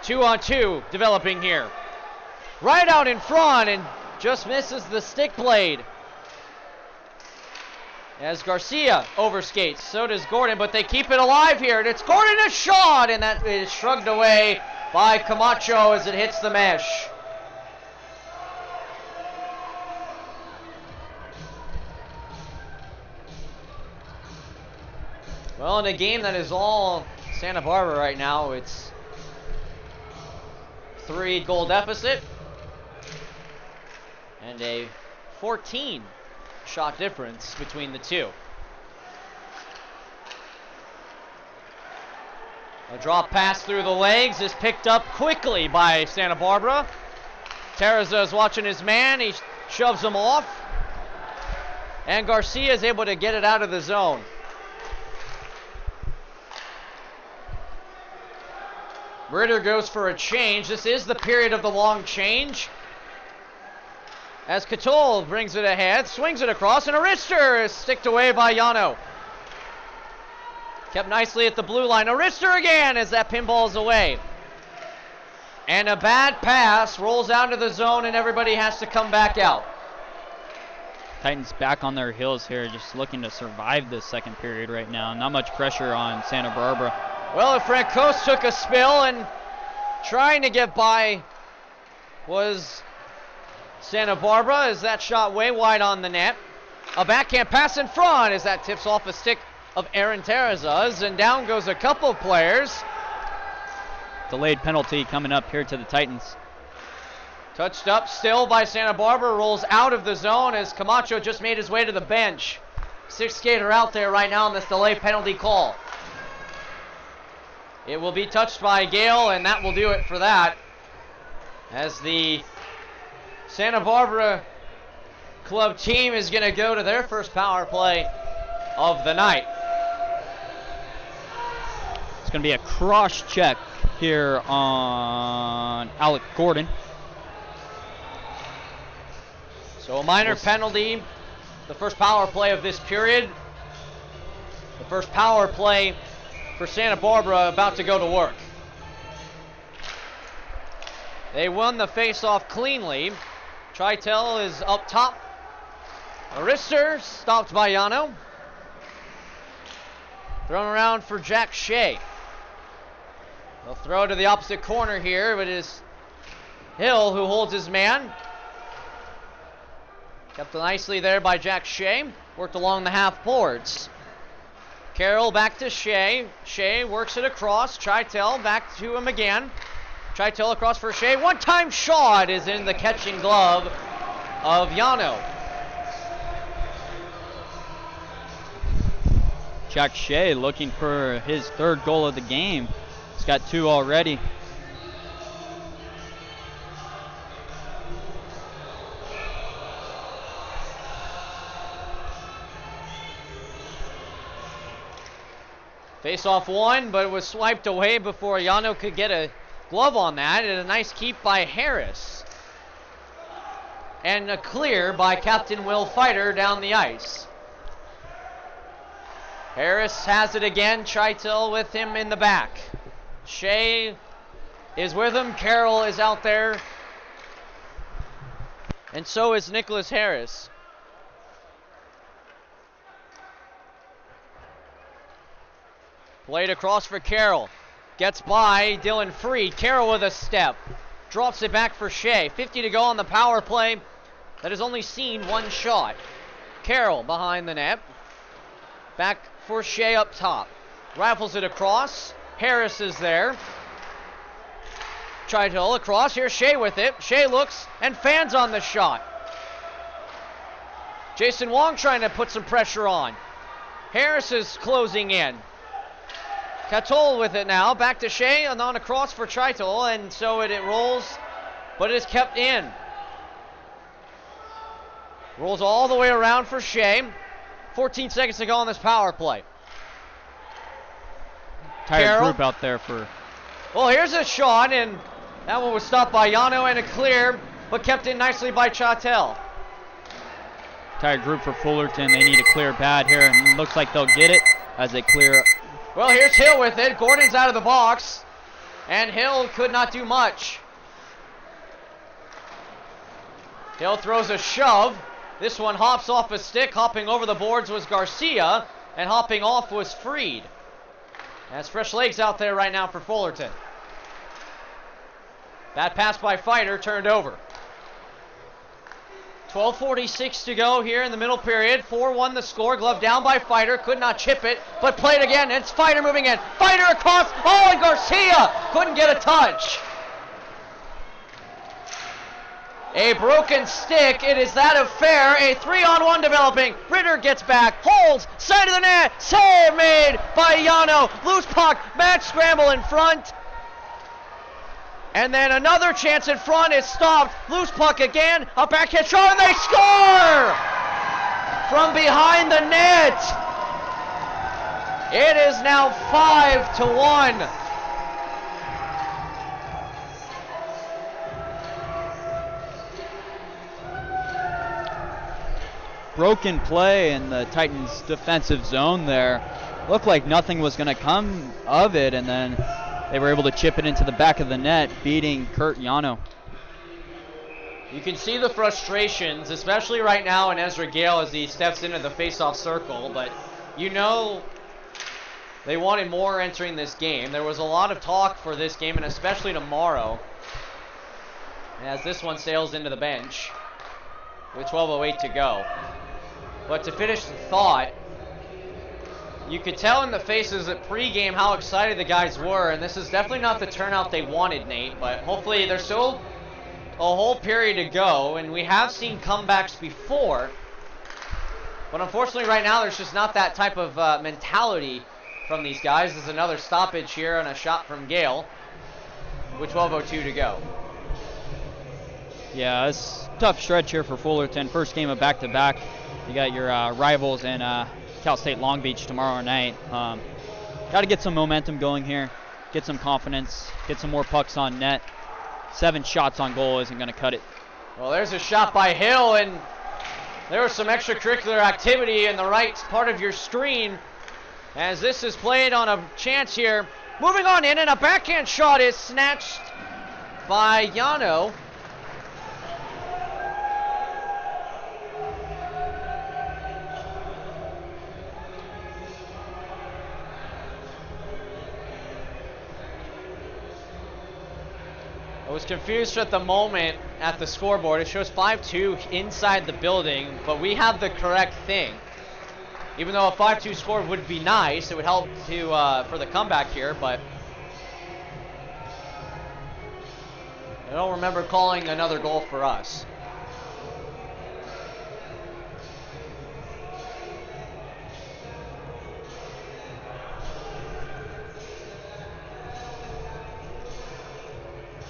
2-on-2 developing here. Right out in front and just misses the stick blade. As Garcia overskates, so does Gordon, but they keep it alive here, and it's Gordon a shot, and that is shrugged away by Camacho as it hits the mesh. Well, in a game that is all Santa Barbara right now, it's 3-goal deficit and a 14 shot difference between the two. A drop pass through the legs is picked up quickly by Santa Barbara. Terza is watching his man. He shoves him off. And Garcia is able to get it out of the zone. Ritter goes for a change. This is the period of the long change. As Catol brings it ahead, swings it across, and a wrister is sticked away by Yano. Kept nicely at the blue line. A wrister again as that pinball is away. And a bad pass rolls out of the zone, and everybody has to come back out. Titans back on their heels here, just looking to survive this second period right now. Not much pressure on Santa Barbara. Well, Francos took a spill, and trying to get by was Santa Barbara as that shot way wide on the net. A backhand pass in front as that tips off a stick of Aaron Terrazas, and down goes a couple of players. Delayed penalty coming up here to the Titans. Touched up still by Santa Barbara, rolls out of the zone as Camacho just made his way to the bench. Sixth skater out there right now on this delay penalty call. It will be touched by Gale, and that will do it for that. As the Santa Barbara club team is going to go to their first power play of the night. It's going to be a cross check here on Alec Gordon. So a minor penalty, the first power play of this period. The first power play for Santa Barbara about to go to work. They won the face-off cleanly. Tritel is up top. Arister stopped by Yano. Thrown around for Jack Shea. They'll throw to the opposite corner here, but it is Hill who holds his man. Kept nicely there by Jack Shea. Worked along the half boards. Carroll back to Shea. Shea works it across. Tritel back to him again. Tritel across for Shea. One-time shot is in the catching glove of Yano. Jack Shea looking for his third goal of the game. He's got 2 already. Face-off one, but it was swiped away before Yano could get a glove on that. And a nice keep by Harris. And a clear by Captain Will Fighter down the ice. Harris has it again. Tritel with him in the back. Shea is with him. Carroll is out there. And so is Nicholas Harris. Played across for Carroll. Gets by Dylan Freed. Carroll with a step. Drops it back for Shea. 50 to go on the power play. That has only seen one shot. Carroll behind the net. Back for Shea up top. Rifles it across. Harris is there. Tritel across. Here's Shea with it. Shea looks and fans on the shot. Jason Wong trying to put some pressure on. Harris is closing in. Catol with it now. Back to Shea and on across for Tritel. And so it rolls, but it is kept in. Rolls all the way around for Shea. 14 seconds to go on this power play. Tired group out there for... Well, here's a shot, and that one was stopped by Yano and a clear, but kept in nicely by Chattel. Tired group for Fullerton. They need a clear bad here, and looks like they'll get it as they clear. Well, here's Hill with it. Gordon's out of the box, and Hill could not do much. Hill throws a shove. This one hops off a stick. Hopping over the boards was Garcia, and hopping off was Freed. That's fresh legs out there right now for Fullerton. That pass by Fighter turned over. 12:46 to go here in the middle period. 4-1 the score. Glove down by Fighter. Could not chip it, but played again. It's Fighter moving in. Fighter across. Oh, and Garcia couldn't get a touch. A broken stick. It is that of Fair. A 3-on-1 developing. Ritter gets back. Holds. Side of the net. Save made by Yano. Loose puck. Match scramble in front. And then another chance in front is stopped. Loose puck again. A backhand shot, and they score! From behind the net. It is now 5-1. Broken play in the Titans' defensive zone there. Looked like nothing was going to come of it, and then they were able to chip it into the back of the net, beating Kurt Yano. You can see the frustrations, especially right now in Ezra Gale as he steps into the face-off circle, but you know they wanted more entering this game. There was a lot of talk for this game, and especially tomorrow, as this one sails into the bench with 12:08 to go. But to finish the thought, you could tell in the faces at pregame how excited the guys were, and this is definitely not the turnout they wanted, Nate, but hopefully there's still a whole period to go, and we have seen comebacks before, but unfortunately right now there's just not that type of mentality from these guys. There's another stoppage here and a shot from Gale with 12:02 to go. Yeah, it's a tough stretch here for Fullerton. First game of back-to-back. You got your rivals in Cal State Long Beach tomorrow night. Got to get some momentum going here, get some confidence, get some more pucks on net. 7 shots on goal isn't going to cut it. Well, there's a shot by Hill, and there was some extracurricular activity in the right part of your screen as this is played on a chance here. Moving on in, and a backhand shot is snatched by Yano. I was confused at the moment at the scoreboard. It shows 5-2 inside the building, but we have the correct thing. Even though a 5-2 score would be nice, it would help to for the comeback here, but I don't remember calling another goal for us.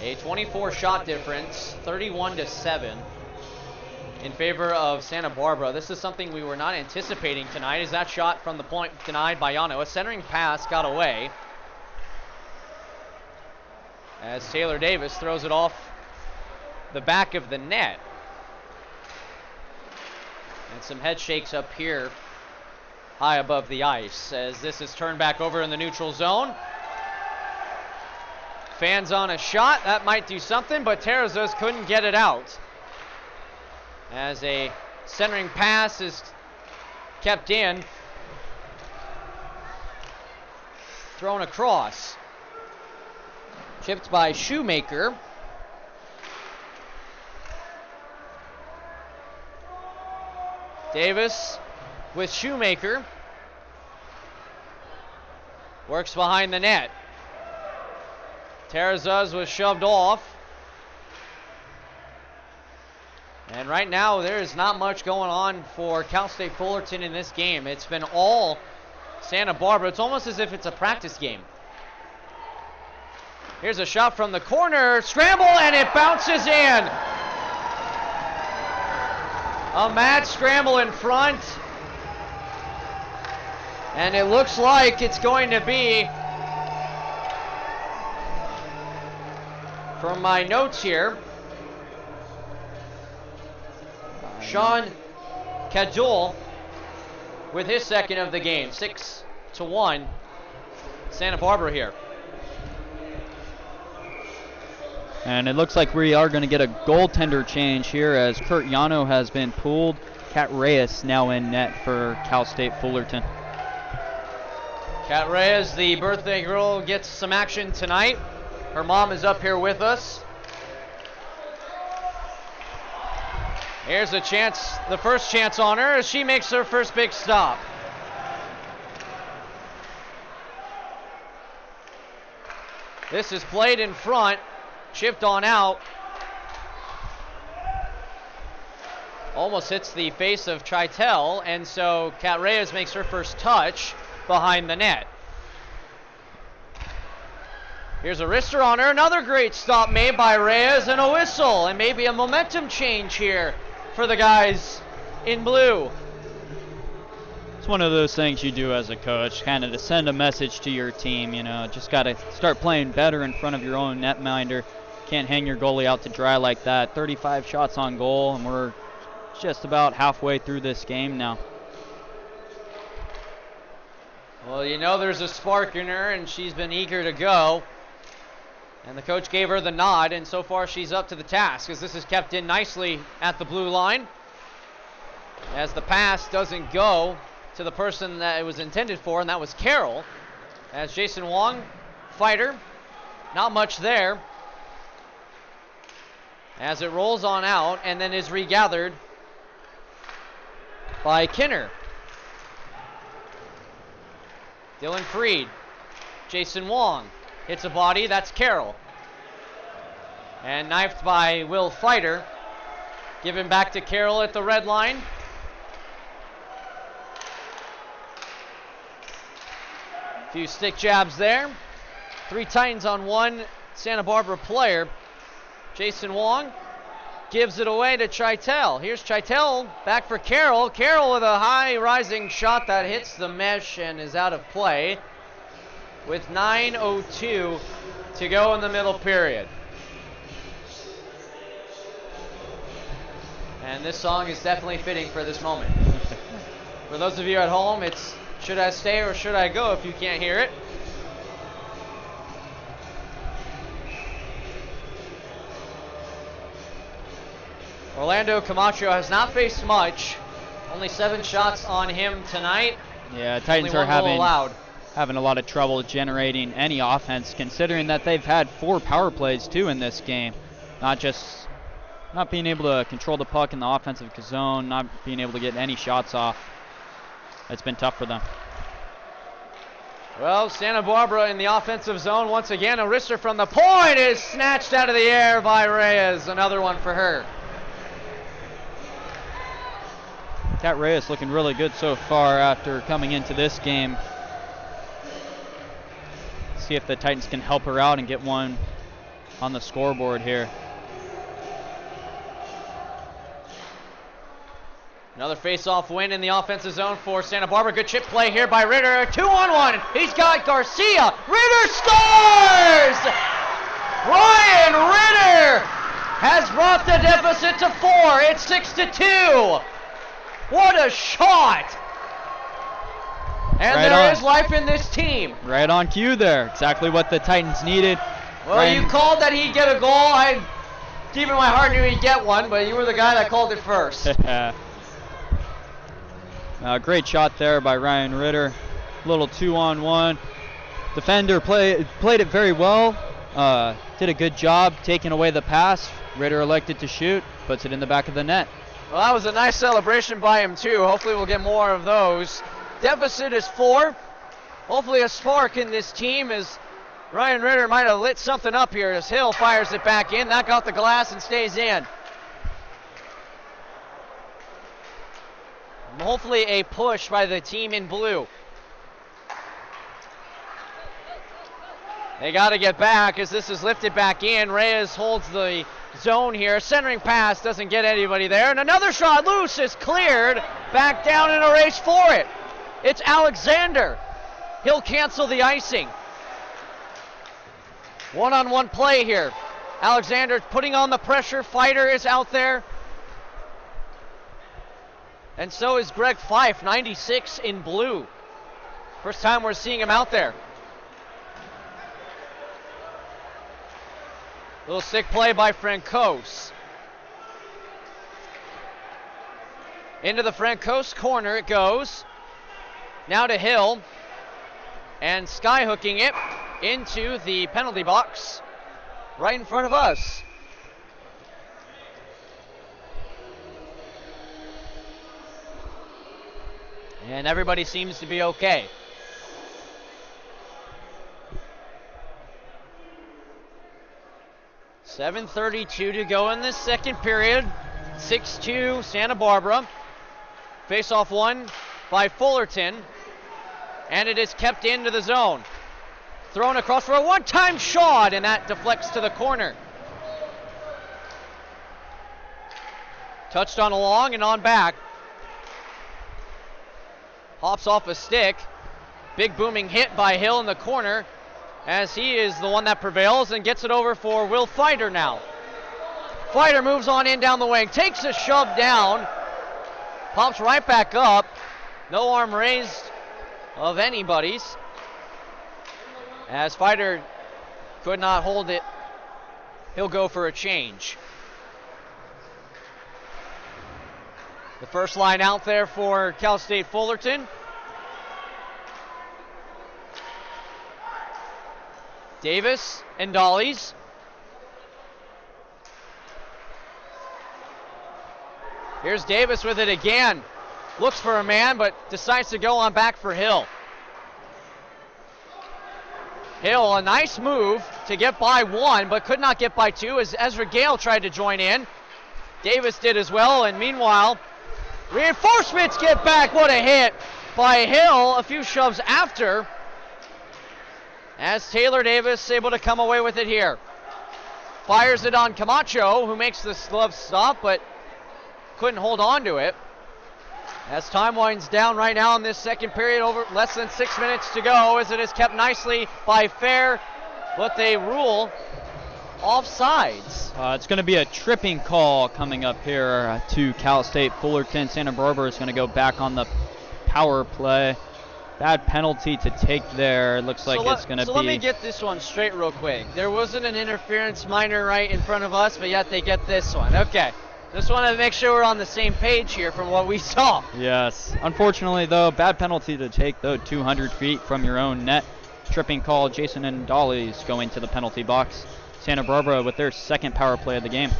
A 24 shot difference, 31-7 in favor of Santa Barbara. This is something we were not anticipating tonight, as that shot from the point denied by Yano. A centering pass got away as Taylor Davis throws it off the back of the net. And some head shakes up here high above the ice as this is turned back over in the neutral zone. Fans on a shot, that might do something, but Terrazos couldn't get it out. As a centering pass is kept in. Thrown across. Chipped by Shoemaker. Davis with Shoemaker. Works behind the net. Terrazuz was shoved off. And right now, there is not much going on for Cal State Fullerton in this game. It's been all Santa Barbara. It's almost as if it's a practice game. Here's a shot from the corner. Scramble, and it bounces in. A mad scramble in front. And it looks like it's going to be, from my notes here, Sean Cadul with his second of the game. 6-1, Santa Barbara here. And it looks like we are going to get a goaltender change here as Kurt Yano has been pulled. Kat Reyes now in net for Cal State Fullerton. Kat Reyes, the birthday girl, gets some action tonight. Her mom is up here with us. Here's a chance, the first chance on her as she makes her first big stop. This is played in front, chipped on out. Almost hits the face of Chitel, and so Kat Reyes makes her first touch behind the net. Here's a wrister on her, another great stop made by Reyes, and a whistle, and maybe a momentum change here for the guys in blue. It's one of those things you do as a coach, kind of to send a message to your team, you know, just got to start playing better in front of your own netminder. Can't hang your goalie out to dry like that. 35 shots on goal, and we're just about halfway through this game now. Well, you know there's a spark in her, and she's been eager to go. And the coach gave her the nod, and so far she's up to the task as this is kept in nicely at the blue line. As the pass doesn't go to the person that it was intended for, and that was Carroll. As Jason Wong, fighter, not much there. As it rolls on out and then is regathered by Kinner. Dylan Freed, Jason Wong hits a body, that's Carroll. And knifed by Will Fighter. Given back to Carroll at the red line. A few stick jabs there. 3 Titans on 1 Santa Barbara player. Jason Wong gives it away to Chitel. Here's Chitel back for Carroll. Carroll with a high rising shot that hits the mesh and is out of play with 9:02 to go in the middle period. And this song is definitely fitting for this moment. For those of you at home, it's Should I Stay or Should I Go if you can't hear it. Orlando Camacho has not faced much. Only 7 shots on him tonight. Yeah, Titans are having a lot of trouble generating any offense, considering that they've had 4 power plays too in this game. Not being able to control the puck in the offensive zone, not being able to get any shots off. It's been tough for them. Well, Santa Barbara in the offensive zone once again. A wrister from the point is snatched out of the air by Reyes. Another one for her. Kat Reyes looking really good so far after coming into this game. See if the Titans can help her out and get one on the scoreboard here. Another face-off win in the offensive zone for Santa Barbara. Good chip play here by Ritter. 2-on-1. He's got Garcia. Ritter scores! Ryan Ritter has brought the deficit to 4. It's 6-2. What a shot! And right there is life in this team. Right on cue there. Exactly what the Titans needed. Well, you called that he'd get a goal. I, deep in my heart, knew he'd get one, but you were the guy that called it first. Great shot there by Ryan Ritter. Little 2-on-1. Defender played it very well. Did a good job taking away the pass. Ritter elected to shoot. Puts it in the back of the net. Well, that was a nice celebration by him, too. Hopefully we'll get more of those. Deficit is 4. Hopefully a spark in this team as Ryan Ritter might have lit something up here as Hill fires it back in. Knock out the glass and stays in. Hopefully a push by the team in blue. They got to get back as this is lifted back in. Reyes holds the zone here. Centering pass doesn't get anybody there. And another shot loose is cleared. Back down in a race for it. It's Alexander. He'll cancel the icing. One-on-one play here. Alexander putting on the pressure. Fighter is out there. And so is Greg Fife, 96 in blue. First time we're seeing him out there. Little stick play by Francos. Into the Francos corner it goes. Now to Hill. And skyhooking it into the penalty box right in front of us. And everybody seems to be okay. .7:32 to go in this second period. 6-2 Santa Barbara. Face-off won by Fullerton. And it is kept into the zone. Thrown across for a one-time shot, and that deflects to the corner. Touched on along and on back. Hops off a stick. Big booming hit by Hill in the corner, as he is the one that prevails and gets it over for Will Fighter now. Fighter moves on in down the wing, takes a shove down, pops right back up. No arm raised of anybody's, as Fighter could not hold it. He'll go for a change. The first line out there for Cal State Fullerton. Davis and Dollies. Here's Davis with it again. Looks for a man, but decides to go on back for Hill. Hill, a nice move to get by one, but could not get by two as Ezra Gale tried to join in. Davis did as well, and meanwhile, reinforcements get back. What a hit by Hill. A few shoves after, as Taylor Davis able to come away with it here. Fires it on Camacho, who makes the glove stop, but couldn't hold on to it. As time winds down right now in this second period, over less than 6 minutes to go, as it is kept nicely by Fair, but they rule offsides. It's going to be a tripping call coming up here to Cal State Fullerton. Santa Barbara is going to go back on the power play. Bad penalty to take there. It looks like it's going to be... So let me get this one straight real quick. There wasn't an interference minor right in front of us, but yet they get this one. Okay. Just wanted to make sure we're on the same page here from what we saw. Yes. Unfortunately, though, bad penalty to take, though, 200 feet from your own net. Tripping call. Jason and Dolly's going to the penalty box. Santa Barbara with their second power play of the game.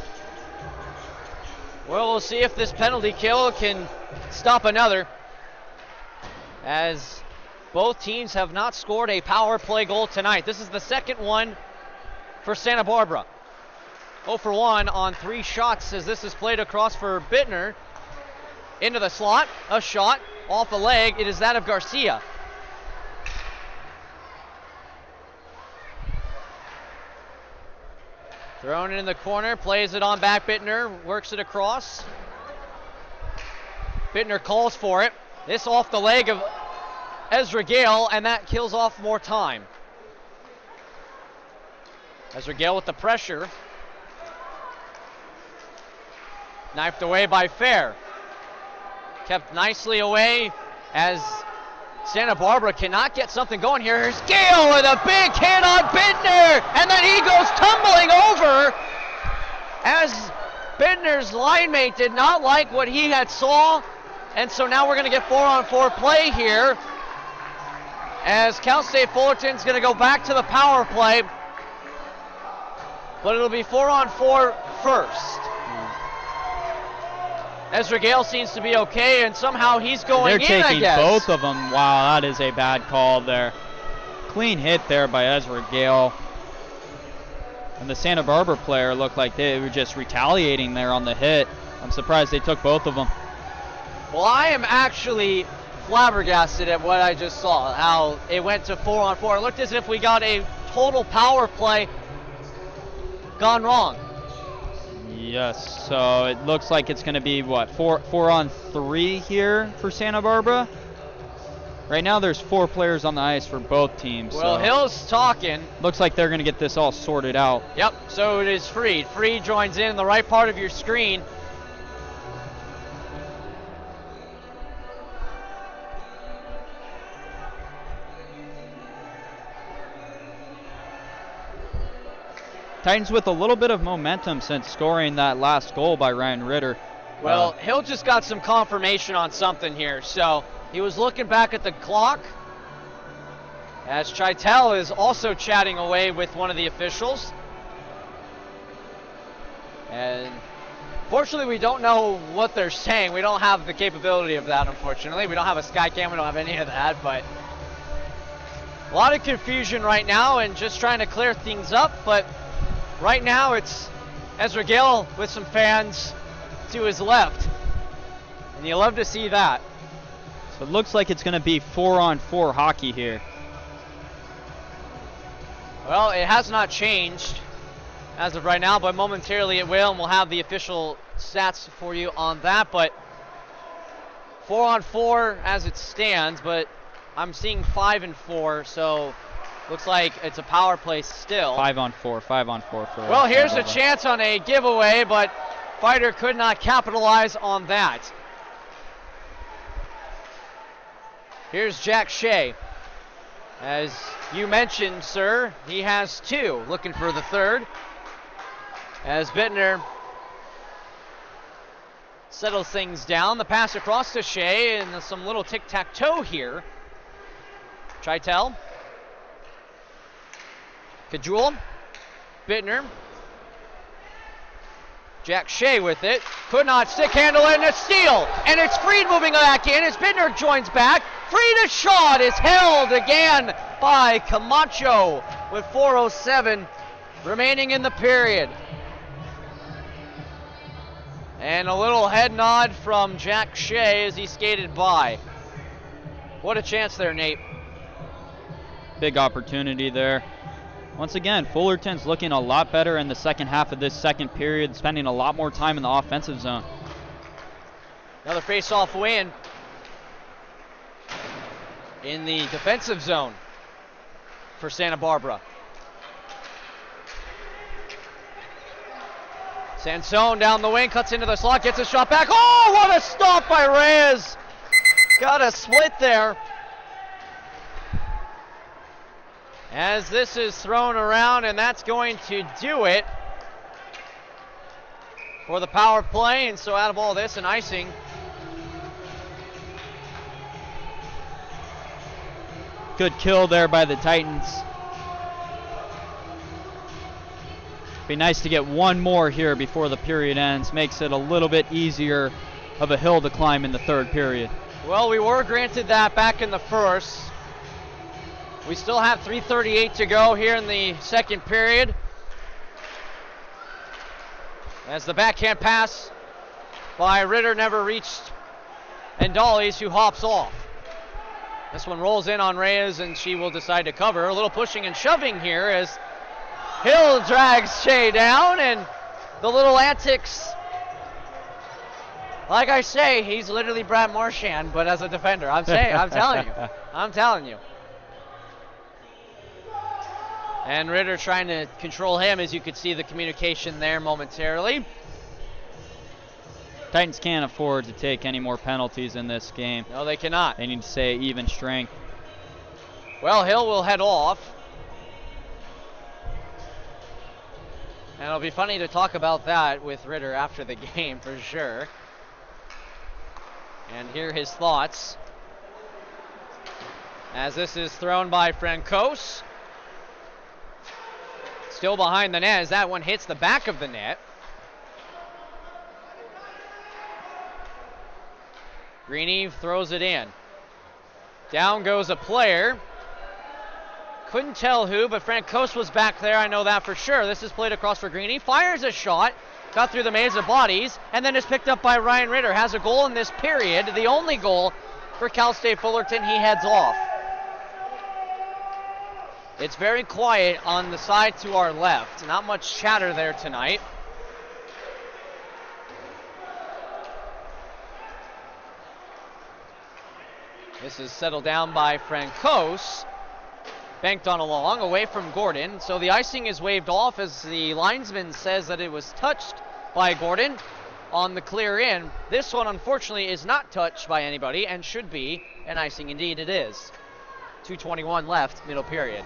Well, we'll see if this penalty kill can stop another, as both teams have not scored a power play goal tonight. This is the second one for Santa Barbara. 0 for 1 on 3 shots as this is played across for Bittner. Into the slot, a shot off a leg. It is that of Garcia. Thrown in the corner, plays it on back. Bittner works it across. Bittner calls for it. This off the leg of Ezra Gale, and that kills off more time. Ezra Gale with the pressure. Knifed away by Fair. Kept nicely away as Santa Barbara cannot get something going here. Here's Gale with a big hit on Bittner, and then he goes tumbling over as Bittner's line mate did not like what he had saw, and so now we're going to get 4-on-4 play here as Cal State Fullerton's going to go back to the power play, but it'll be 4-on-4 first. Ezra Gale seems to be okay, and somehow he's going in, I guess. They're taking both of them. Wow, that is a bad call there. Clean hit there by Ezra Gale. And the Santa Barbara player looked like they were just retaliating there on the hit. I'm surprised they took both of them. Well, I am actually flabbergasted at what I just saw, how it went to 4-on-4. It looked as if we got a total power play gone wrong. Yes, so it looks like it's going to be, what, 4-on-3 here for Santa Barbara? Right now there's 4 players on the ice for both teams. Well, so Hill's talking. looks like they're going to get this all sorted out. Yep, so it is Freed. Freed joins in the right part of your screen. Titans with a little bit of momentum since scoring that last goal by Ryan Ritter. Well, Hill just got some confirmation on something here. So he was looking back at the clock as Chaitel is also chatting away with one of the officials. And fortunately, we don't know what they're saying. We don't have the capability of that, unfortunately. We don't have a Skycam. We don't have any of that. But a lot of confusion right now and just trying to clear things up. But right now, it's Ezra Gill with some fans to his left. And you love to see that. So it looks like it's going to be 4-on-4 hockey here. Well, it has not changed as of right now, but momentarily it will, and we'll have the official stats for you on that. But 4-on-4 as it stands, but I'm seeing 5-and-4, so looks like it's a power play still. 5-on-4 for. Well, here's a chance on a giveaway, but Fighter could not capitalize on that. Here's Jack Shea. As you mentioned, sir, he has 2, looking for the 3rd. As Bittner settles things down, the pass across to Shea and some little tic-tac-toe here. Chaitel. Kajul. Bittner. Jack Shea with it. Could not stick handle it, and a steal. And it's Freed moving back in as Bittner joins back. Freed shot is held again by Camacho with 4:07 remaining in the period. And a little head nod from Jack Shea as he skated by. What a chance there, Nate. Big opportunity there. Once again, Fullerton's looking a lot better in the second half of this second period, spending a lot more time in the offensive zone. Another face-off win in the defensive zone for Santa Barbara. Sansone down the wing, cuts into the slot, gets a shot back. Oh, what a stop by Reyes. Got a split there. As this is thrown around, and that's going to do it for the power play. And so out of all this, an icing. Good kill there by the Titans. Be nice to get one more here before the period ends. Makes it a little bit easier of a hill to climb in the third period. Well, we were granted that back in the first. We still have 3:38 to go here in the second period. As the backhand pass by Ritter never reached Endales, who hops off. This one rolls in on Reyes, and she will decide to cover. A little pushing and shoving here as Hill drags Shea down, and the little antics. Like I say, he's literally Brad Marchand, but as a defender. I'm telling you. I'm telling you. And Ritter trying to control him, as you could see the communication there momentarily. Titans can't afford to take any more penalties in this game. No, they cannot. They need to stay even strength. Well, Hill will head off. And it'll be funny to talk about that with Ritter after the game, for sure. And hear his thoughts. As this is thrown by Francos. Still behind the net as that one hits the back of the net. Greeneve throws it in. Down goes a player. Couldn't tell who, but Francos was back there. I know that for sure. This is played across for Greeneve. Fires a shot. Got through the maze of bodies. And then is picked up by Ryan Ritter. Has a goal in this period. The only goal for Cal State Fullerton. He heads off. It's very quiet on the side to our left. Not much chatter there tonight. This is settled down by Francos. Banked on along, away from Gordon. So the icing is waved off as the linesman says that it was touched by Gordon on the clear in. This one, unfortunately, is not touched by anybody and should be an icing. Indeed, it is. 2:21 left, middle period.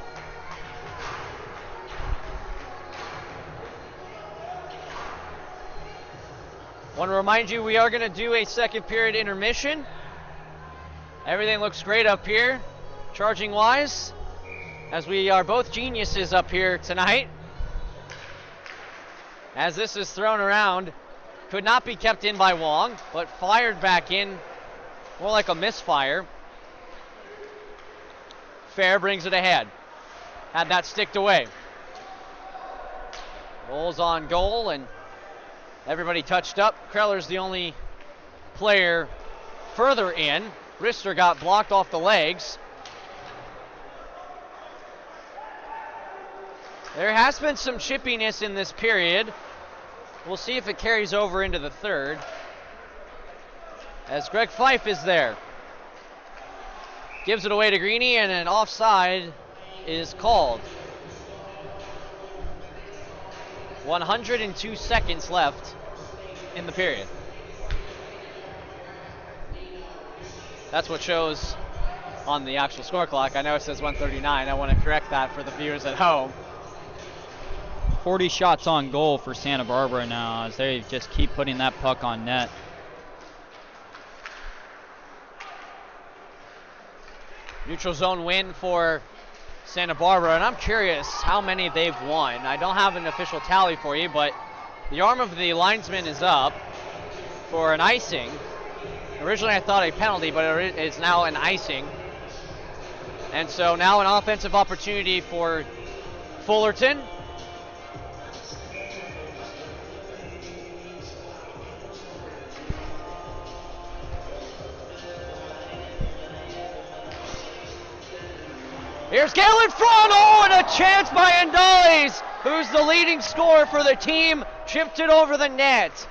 Want to remind you, we are going to do a second period intermission. Everything looks great up here, charging wise, as we are both geniuses up here tonight. As this is thrown around, could not be kept in by Wong, but fired back in, more like a misfire. Fair brings it ahead. Had that sticked away. Rolls on goal, and everybody touched up. Kreller's the only player further in. Rister got blocked off the legs. There has been some chippiness in this period. We'll see if it carries over into the third, as Greg Fife is there. Gives it away to Greeny, and an offside is called. 102 seconds left in the period. That's what shows on the actual score clock. I know it says 139. I want to correct that for the viewers at home. 40 shots on goal for Santa Barbara now, as they just keep putting that puck on net. Neutral zone win for Santa Barbara, and I'm curious how many they've won. I don't have an official tally for you, but the arm of the linesman is up for an icing. Originally I thought a penalty, but it's now an icing. And so now an offensive opportunity for Fullerton. Here's Gale in front, oh, and a chance by Andales, who's the leading scorer for the team, chipped it over the net.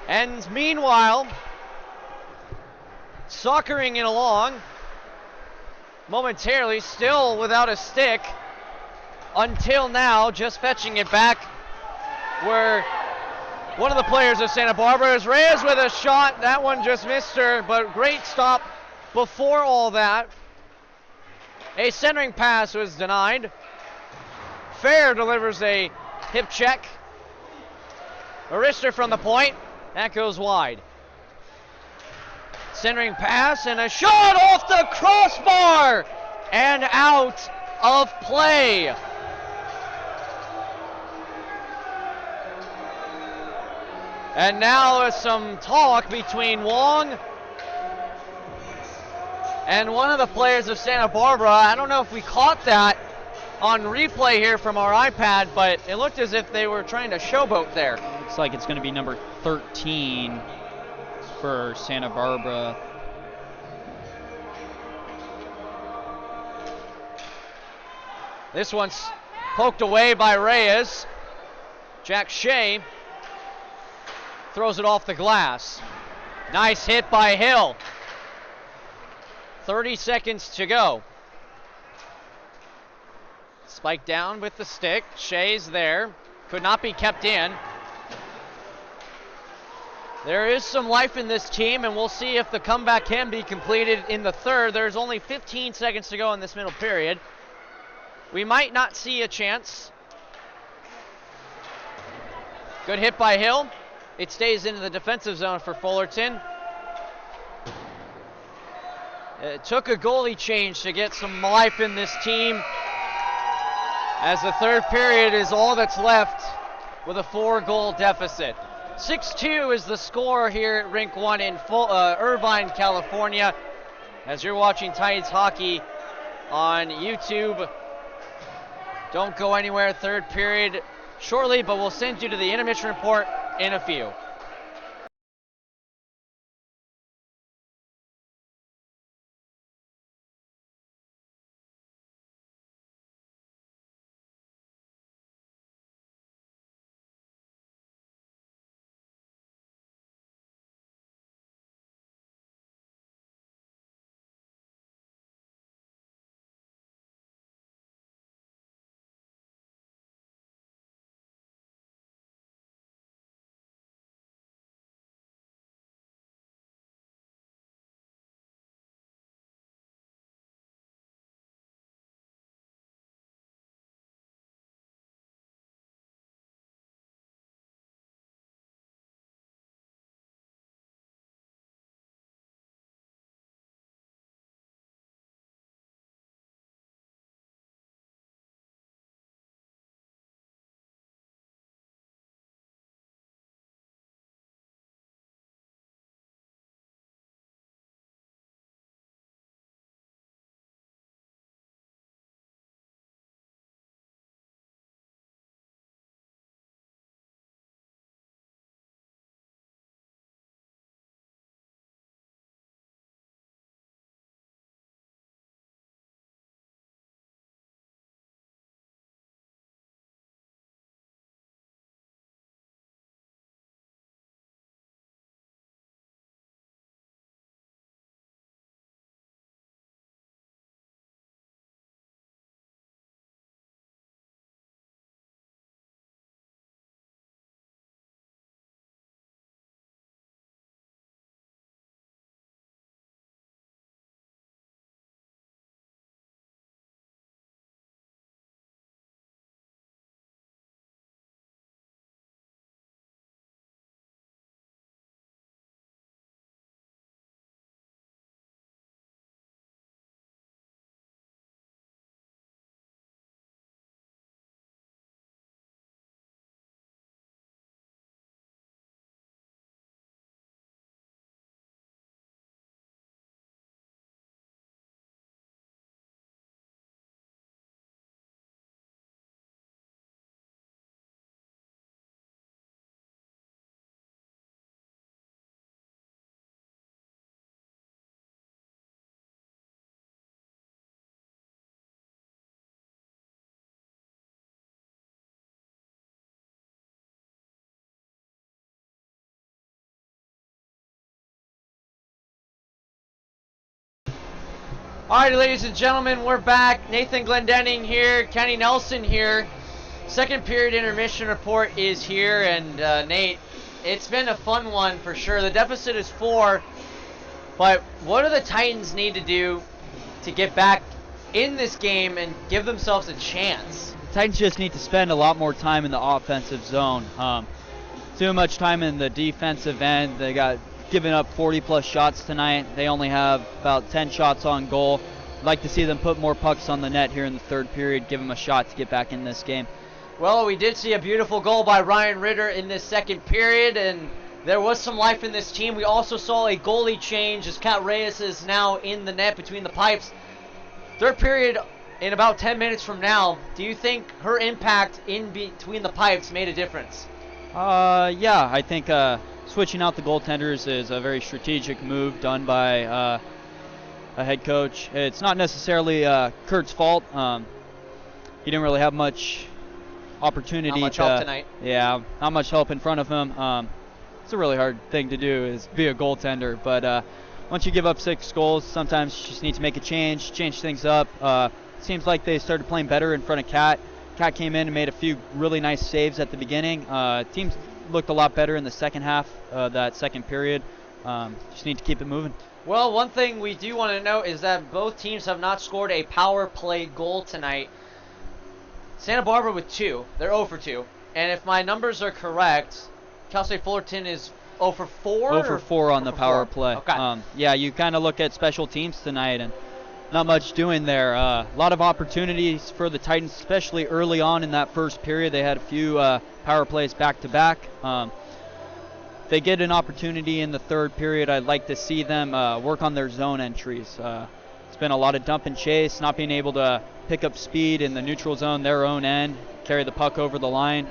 And meanwhile, soccering it along, momentarily, still without a stick, until now, just fetching it back, where one of the players of Santa Barbara is Reyes with a shot. That one just missed her, but great stop. Before all that, a centering pass was denied. Fair delivers a hip check. Arister from the point. That goes wide. Centering pass and a shot off the crossbar and out of play. And now some talk between Wong and one of the players of Santa Barbara. I don't know if we caught that on replay here from our iPad, but it looked as if they were trying to showboat there. Looks like it's going to be number 13 for Santa Barbara. This one's poked away by Reyes. Jack Shea throws it off the glass. Nice hit by Hill. 30 seconds to go. Spike down with the stick. Shea's there. Could not be kept in. There is some life in this team, and we'll see if the comeback can be completed in the third. There's only 15 seconds to go in this middle period. We might not see a chance. Good hit by Hill. It stays into the defensive zone for Fullerton. It took a goalie change to get some life in this team, as the third period is all that's left with a 4-goal deficit. 6-2 is the score here at Rink 1 in Irvine, California. As you're watching Titans hockey on YouTube, don't go anywhere. Third period shortly, but we'll send you to the intermission report in a few. All right, ladies and gentlemen, we're back. Nathan Glendenning here, Kenny Nelson here. Second period intermission report is here, and Nate, it's been a fun one for sure. The deficit is 4, but what do the Titans need to do to get back in this game and give themselves a chance? The Titans just need to spend a lot more time in the offensive zone. Too much time in the defensive end. They got given up 40-plus shots tonight. They only have about 10 shots on goal. I'd like to see them put more pucks on the net here in the third period, give them a shot to get back in this game. Well, we did see a beautiful goal by Ryan Ritter in this second period, and there was some life in this team. We also saw a goalie change as Kat Reyes is now in the net between the pipes. Third period in about 10 minutes from now, do you think her impact in between the pipes made a difference? Yeah, I think switching out the goaltenders is a very strategic move done by a head coach. It's not necessarily Kurt's fault. He didn't really have much opportunity. Not much help tonight. Yeah, not much help in front of him. It's a really hard thing to do, is be a goaltender. But once you give up 6 goals, sometimes you just need to make a change things up. Seems like they started playing better in front of Kat. Kat came in and made a few really nice saves at the beginning. Teams looked a lot better in the second half of that second period. Just need to keep it moving. Well, one thing we do want to note is that both teams have not scored a power play goal tonight. Santa Barbara with 2. They're 0 for 2. And if my numbers are correct, Cal State Fullerton is 0 for 4? 0 for 4 on the power play. Okay. Yeah, you kind of look at special teams tonight and not much doing there. A lot of opportunities for the Titans, especially early on in that first period. They had a few power plays back-to-back. They get an opportunity in the third period. I'd like to see them work on their zone entries. It's been a lot of dump and chase, not being able to pick up speed in the neutral zone, their own end, carry the puck over the line.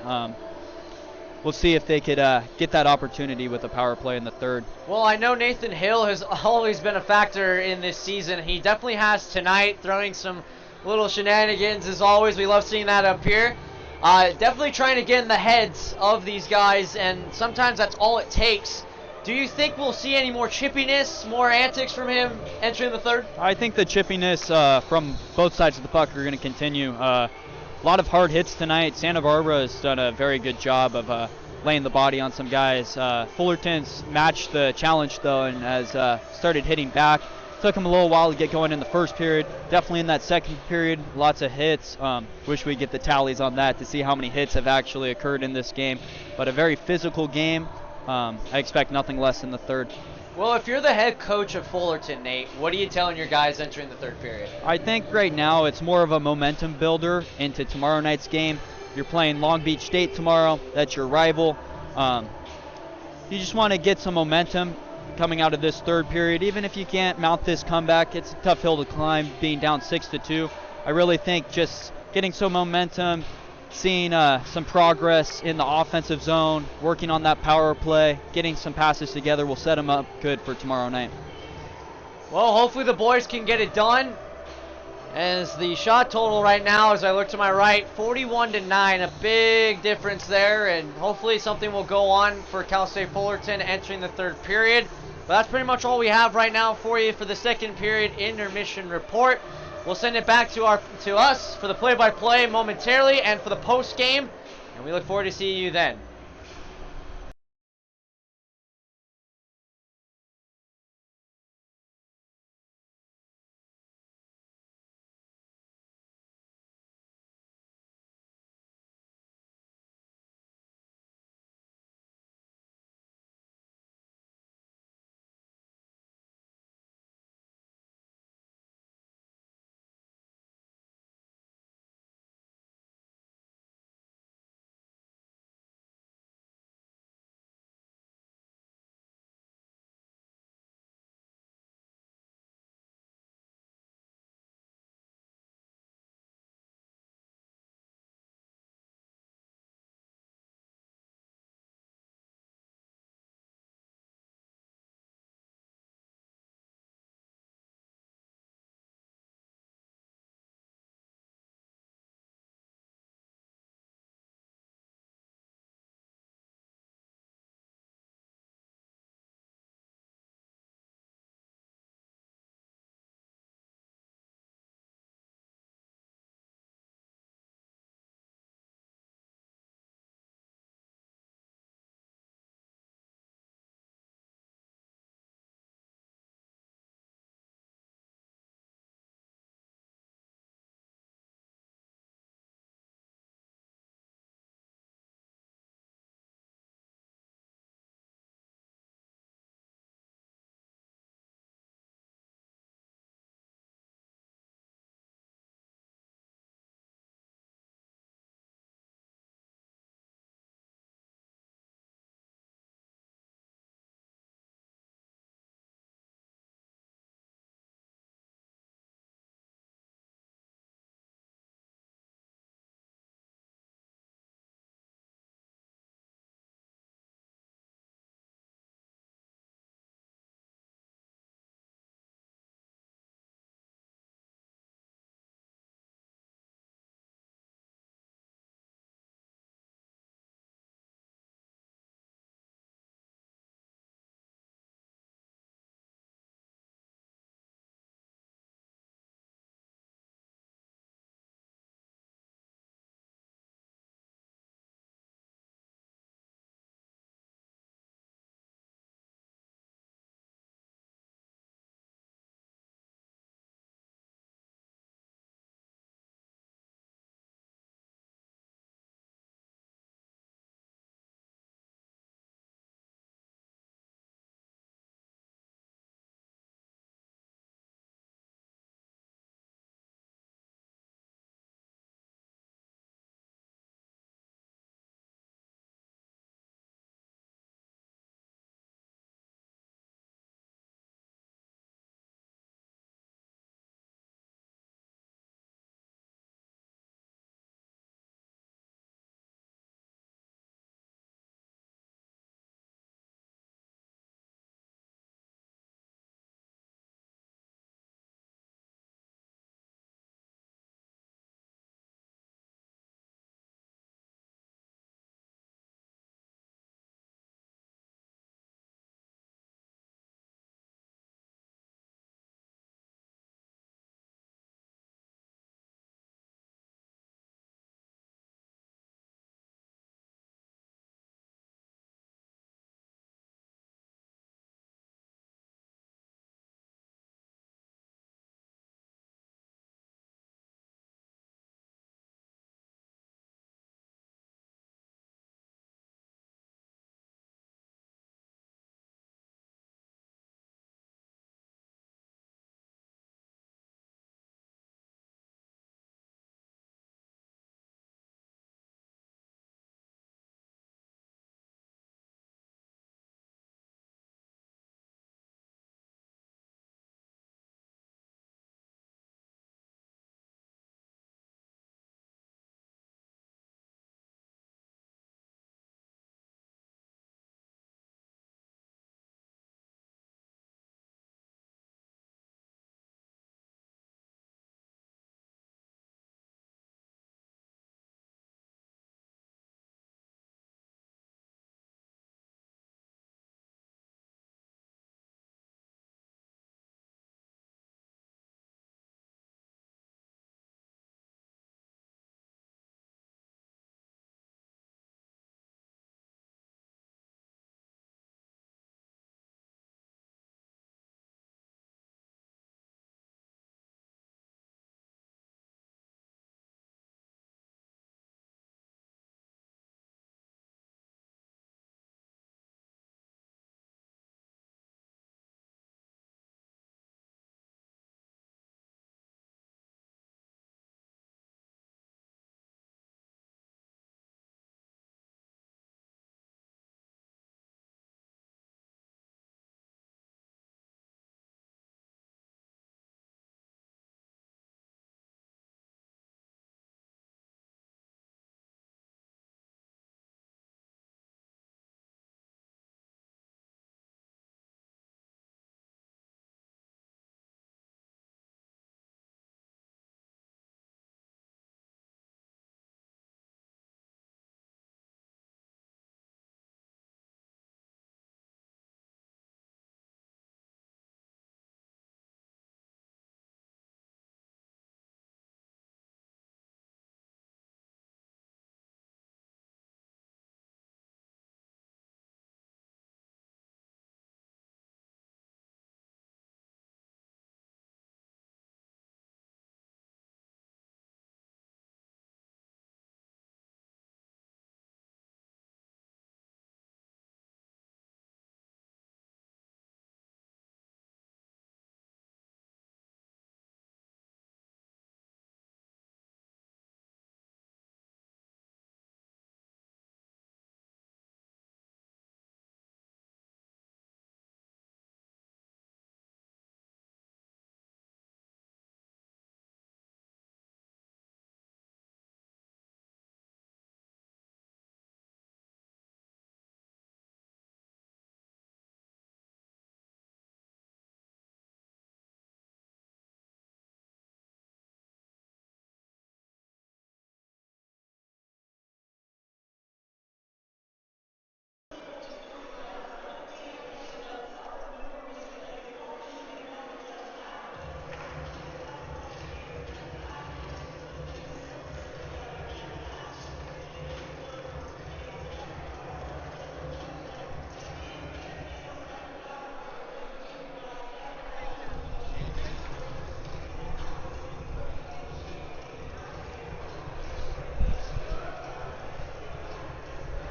We'll see if they could get that opportunity with a power play in the third. Well, I know Nathan Hill has always been a factor in this season. He definitely has tonight, throwing some little shenanigans as always. We love seeing that up here. Definitely trying to get in the heads of these guys, and sometimes that's all it takes. Do you think we'll see any more chippiness, more antics from him entering the third? I think the chippiness from both sides of the puck are going to continue. A lot of hard hits tonight. Santa Barbara has done a very good job of laying the body on some guys. Fullerton's matched the challenge, though, and has started hitting back. Took him a little while to get going in the first period. Definitely in that second period, lots of hits. Wish we get the tallies on that to see how many hits have actually occurred in this game. But a very physical game. I expect nothing less in the third. Well, if you're the head coach of Fullerton, Nate, what are you telling your guys entering the third period? I think right now it's more of a momentum builder into tomorrow night's game. You're playing Long Beach State tomorrow. That's your rival. You just want to get some momentum coming out of this third period. Even if you can't mount this comeback, it's a tough hill to climb being down 6-2. I really think just getting some momentum, seeing some progress in the offensive zone, working on that power play, getting some passes together will set them up good for tomorrow night. Well, hopefully the boys can get it done. As the shot total right now, as I look to my right, 41-9, a big difference there, and hopefully something will go on for Cal State Fullerton entering the third period. But that's pretty much all we have right now for you for the second period intermission report. We'll send it back to us for the play-by-play momentarily and for the post-game, and we look forward to seeing you then.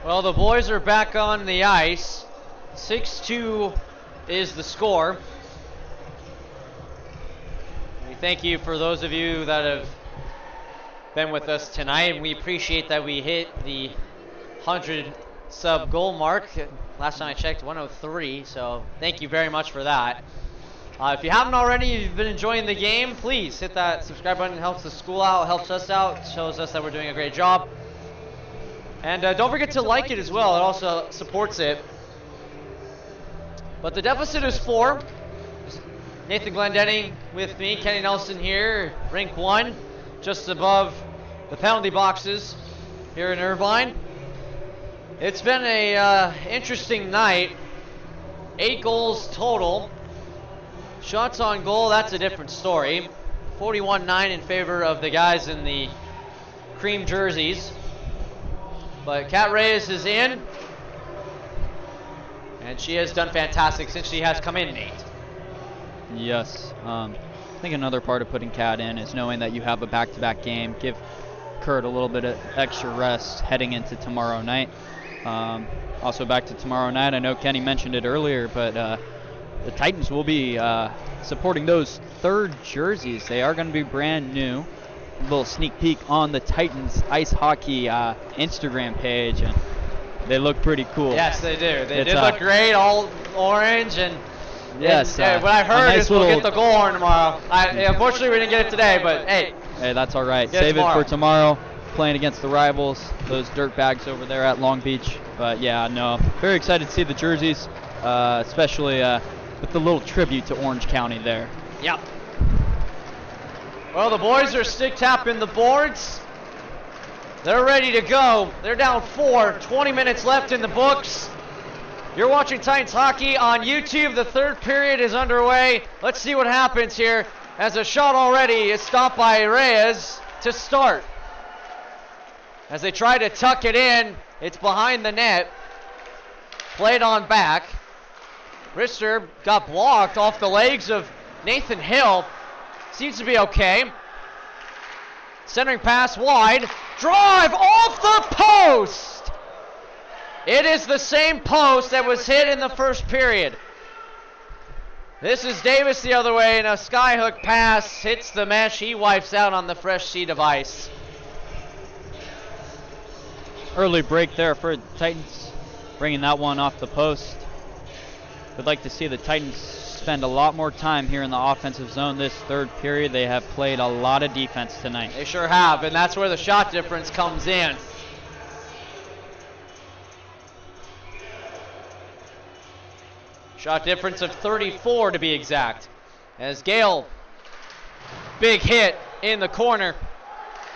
Well, the boys are back on the ice. 6-2 is the score. We thank you for those of you that have been with us tonight. We appreciate that we hit the 100 sub goal mark. Last time I checked, 103, so thank you very much for that. If you haven't already, you've been enjoying the game, please hit that subscribe button. It helps the school out, helps us out, shows us that we're doing a great job. And don't forget to like it as well. It also supports it. But the deficit is 4. Nathan Glendenning with me, Kenny Nelson here, rink 1, just above the penalty boxes here in Irvine. It's been a interesting night. 8 goals total. Shots on goal, that's a different story. 41-9 in favor of the guys in the cream jerseys. But Kat Reyes is in. And she has done fantastic since she has come in, Nate. Yes. I think another part of putting Kat in is knowing that you have a back-to-back game. Give Kurt a little bit of extra rest heading into tomorrow night. Also back to tomorrow night, I know Kenny mentioned it earlier, but the Titans will be supporting those 3rd jerseys. They are going to be brand new. A little sneak peek on the Titans ice hockey Instagram page, and they look pretty cool. Yes, they do. They did look great, all orange, and yes. What I heard is we'll get the goal horn tomorrow. Unfortunately, we didn't get it today, but hey. Hey, that's all right. Save it for tomorrow, playing against the rivals, those dirt bags over there at Long Beach. But yeah, no, very excited to see the jerseys, especially with the little tribute to Orange County there. Yep. Well, the boys are stick tapping the boards. They're ready to go. They're down 4, 20 minutes left in the books. You're watching Titans hockey on YouTube. The 3rd period is underway. Let's see what happens here as a shot already is stopped by Reyes to start. As they try to tuck it in, it's behind the net. Played on back. Rister got blocked off the legs of Nathan Hill. Seems to be okay. Centering pass wide. Drive off the post! It is the same post that was hit in the 1st period. This is Davis the other way, and a skyhook pass hits the mesh. He wipes out on the fresh sheet of ice. Early break there for the Titans, bringing that one off the post. Would like to see the Titans spend a lot more time here in the offensive zone this 3rd period. They have played a lot of defense tonight. They sure have, and that's where the shot difference comes in. Shot difference of 34 to be exact. As Gale, big hit in the corner.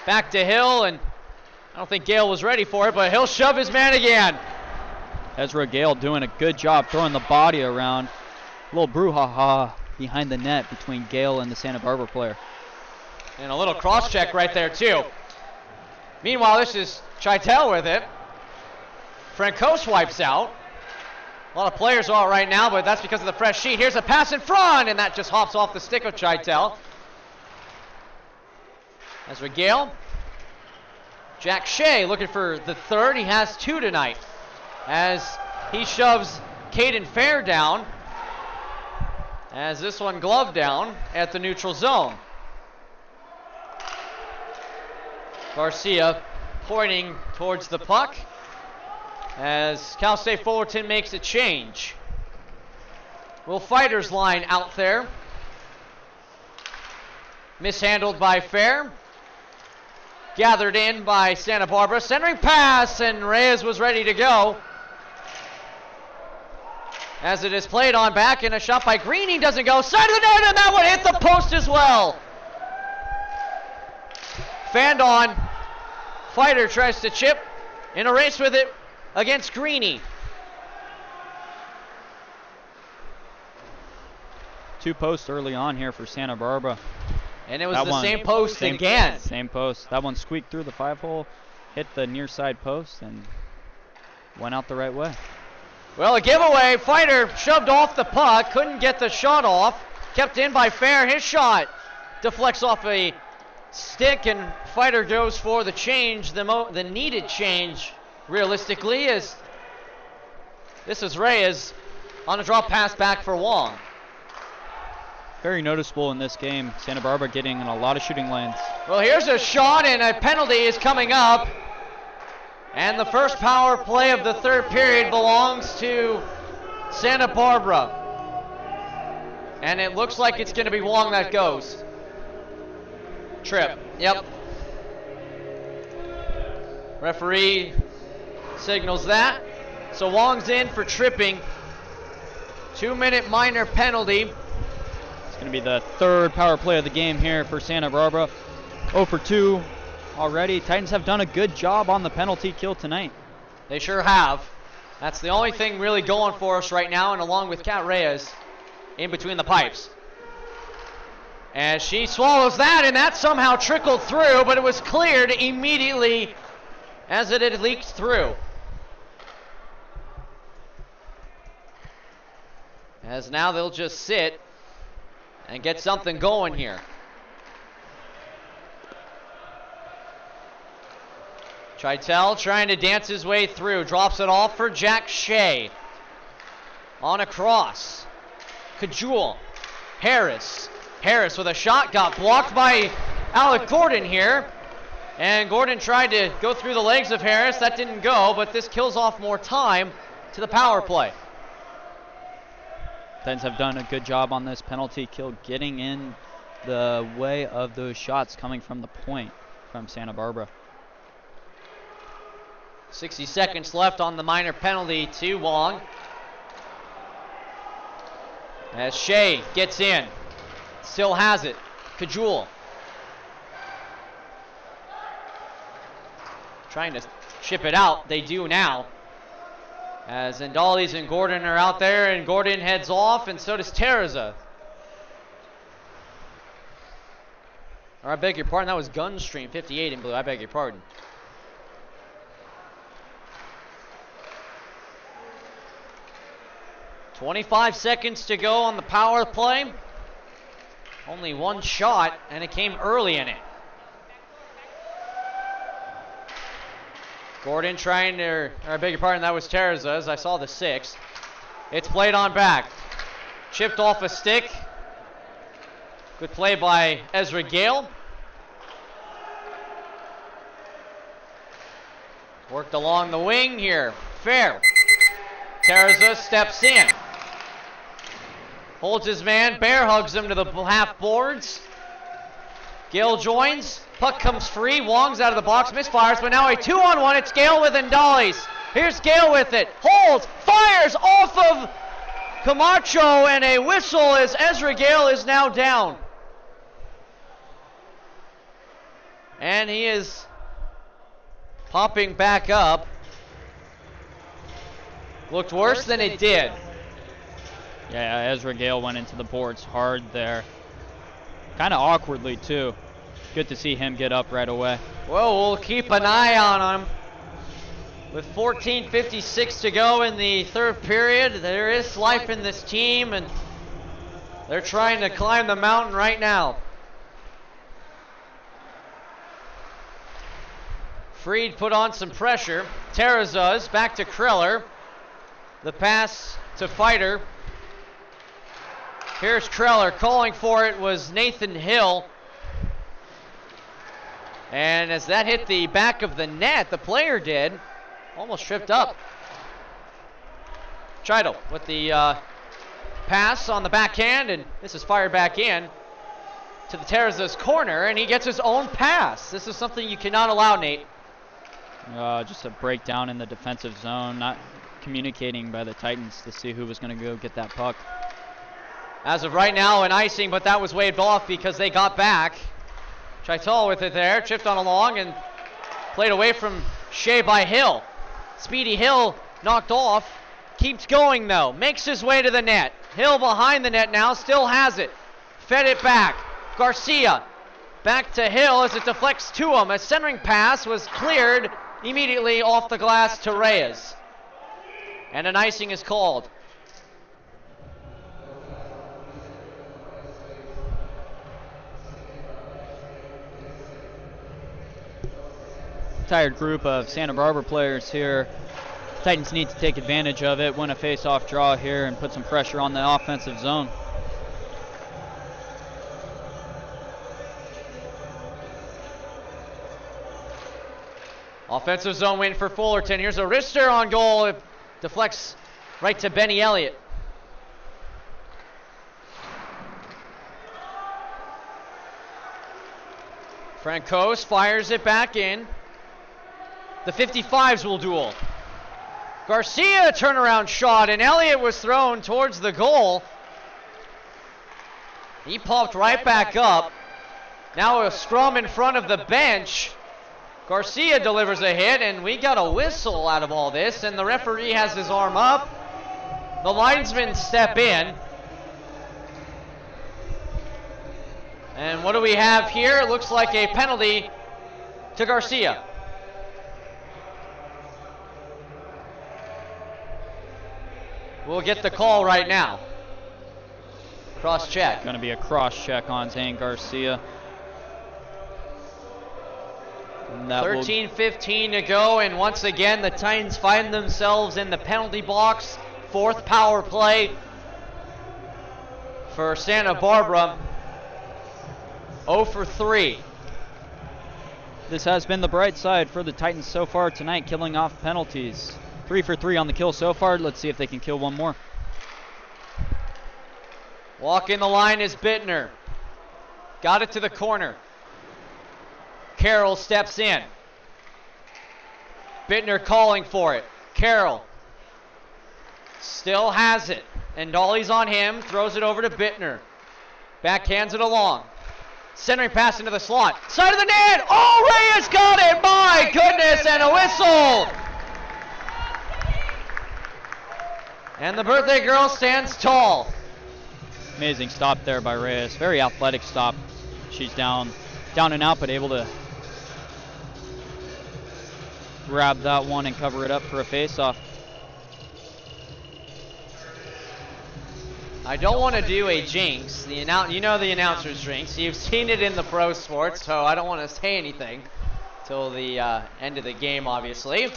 Back to Hill, and I don't think Gale was ready for it, but he'll shove his man again. Ezra Gale doing a good job throwing the body around. A little brouhaha behind the net between Gale and the Santa Barbara player. And a little cross check right there too. Meanwhile, this is Chitel with it. Francos wipes out. A lot of players are out right now, but that's because of the fresh sheet. Here's a pass in front, and that just hops off the stick of Chitel. Ezra Gale. Jack Shea looking for the 3rd. He has 2 tonight. As he shoves Caden Fair down. As this one gloved down at the neutral zone. Garcia pointing towards the puck. As Cal State Fullerton makes a change. Will Fighters line out there. Mishandled by Fair. Gathered in by Santa Barbara. Centering pass, and Reyes was ready to go. As it is played on back, and a shot by Greening doesn't go. Side of the net, and that one hit the post as well. Fanned on. Fighter tries to chip in a race with it against Greeny. 2 posts early on here for Santa Barbara. And it was the same post again. Same post. That one squeaked through the 5-hole, hit the near side post, and went out the right way. Well, a giveaway. Fighter shoved off the puck, couldn't get the shot off. Kept in by Fair. His shot deflects off a stick, and Fighter goes for the change, the needed change realistically, is this is Reyes on a drop pass back for Wong. Very noticeable in this game. Santa Barbara getting in a lot of shooting lanes. Well, here's a shot, and a penalty is coming up. And the first power play of the third period belongs to Santa Barbara. And it looks like it's going to be Wong that goes. Trip. Yep. Referee signals that. So Wong's in for tripping. 2-minute minor penalty. It's going to be the third power play of the game here for Santa Barbara. 0 for 2 already. Titans have done a good job on the penalty kill tonight. They sure have. That's the only thing really going for us right now, and along with Kat Reyes in between the pipes. As she swallows that, and that somehow trickled through, but it was cleared immediately as it had leaked through. As now they'll just sit and get something going here. Chitel trying to dance his way through. Drops it off for Jack Shea. On a cross. Cajul. Harris. Harris with a shot. Got blocked by Alec Gordon here. And Gordon tried to go through the legs of Harris. That didn't go, but this kills off more time to the power play. Titans have done a good job on this penalty kill, getting in the way of those shots coming from the point from Santa Barbara. 60 seconds left on the minor penalty to Wong. As Shea gets in. Still has it. Cajul. Trying to chip it out. They do now. As Ndali's and Gordon are out there, and Gordon heads off, and so does Terza. Or I beg your pardon, that was Gunstream 58 in blue. I beg your pardon. .25 seconds to go on the power play. Only one shot, and it came early in it. Gordon trying to, or I beg your pardon, that was Terza, as I saw the 6. It's played on back. Chipped off a stick. Good play by Ezra Gale. Worked along the wing here. Fair. Terza steps in. Holds his man, bear hugs him to the half boards. Gale joins. Puck comes free. Wong's out of the box, misfires, but now a 2-on-1. It's Gale with Ndali's. Here's Gale with it. Holds, fires off of Camacho, and a whistle as Ezra Gale is now down. And he is popping back up. Looked worse than it did. Yeah, Ezra Gale went into the boards hard there. Kind of awkwardly, too. Good to see him get up right away. Well, we'll keep an eye on him. With 14:56 to go in the third period, there is life in this team, and they're trying to climb the mountain right now. Freed put on some pressure. Terza's back to Kreller. The pass to Fighter. Here's Kreller. Calling for it was Nathan Hill. And as that hit the back of the net, the player did. Almost tripped up. Chido with the pass on the backhand, and this is fired back in to the Terza's corner, and he gets his own pass. This is something you cannot allow, Nate. Just a breakdown in the defensive zone, not communicating by the Titans to see who was going to go get that puck. As of right now, an icing, but that was waved off because they got back. Chital with it there, chipped on along and played away from Shea by Hill. Speedy Hill knocked off, keeps going though, makes his way to the net. Hill behind the net now, still has it. Fed it back. Garcia back to Hill as it deflects to him. A centering pass was cleared immediately off the glass to Reyes. And an icing is called. tired group of Santa Barbara players here. Titans need to take advantage of it, win a face-off draw here, and put some pressure on the offensive zone. Offensive zone win for Fullerton. Here's a wrister on goal. It deflects right to Benny Elliott. Francos fires it back in. The 55s will duel. Garcia turnaround shot, and Elliott was thrown towards the goal. He popped right back up. Now a scrum in front of the bench. Garcia delivers a hit, and we got a whistle out of all this, and the referee has his arm up. The linesmen step in. And what do we have here? It looks like a penalty to Garcia. We'll get the call right now. Cross check. Going to be a cross check on Zane Garcia. 13:15 to go, and once again the Titans find themselves in the penalty box. Fourth power play for Santa Barbara. 0 for 3. This has been the bright side for the Titans so far tonight, killing off penalties. 3 for 3 on the kill so far. Let's see if they can kill one more. Walking the line is Bittner. Got it to the corner. Carroll steps in. Bittner calling for it. Carroll still has it. And Dolly's on him. Throws it over to Bittner. Backhands it along. Centering pass into the slot. Side of the net. Oh, Reyes got it. My goodness. And a whistle. And the birthday girl stands tall. Amazing stop there by Reyes. Very athletic stop. She's down and out, but able to grab that one and cover it up for a face-off. I don't want to do a jinx. You know the announcer's jinx. You've seen it in the pro sports, so I don't want to say anything till the end of the game, obviously.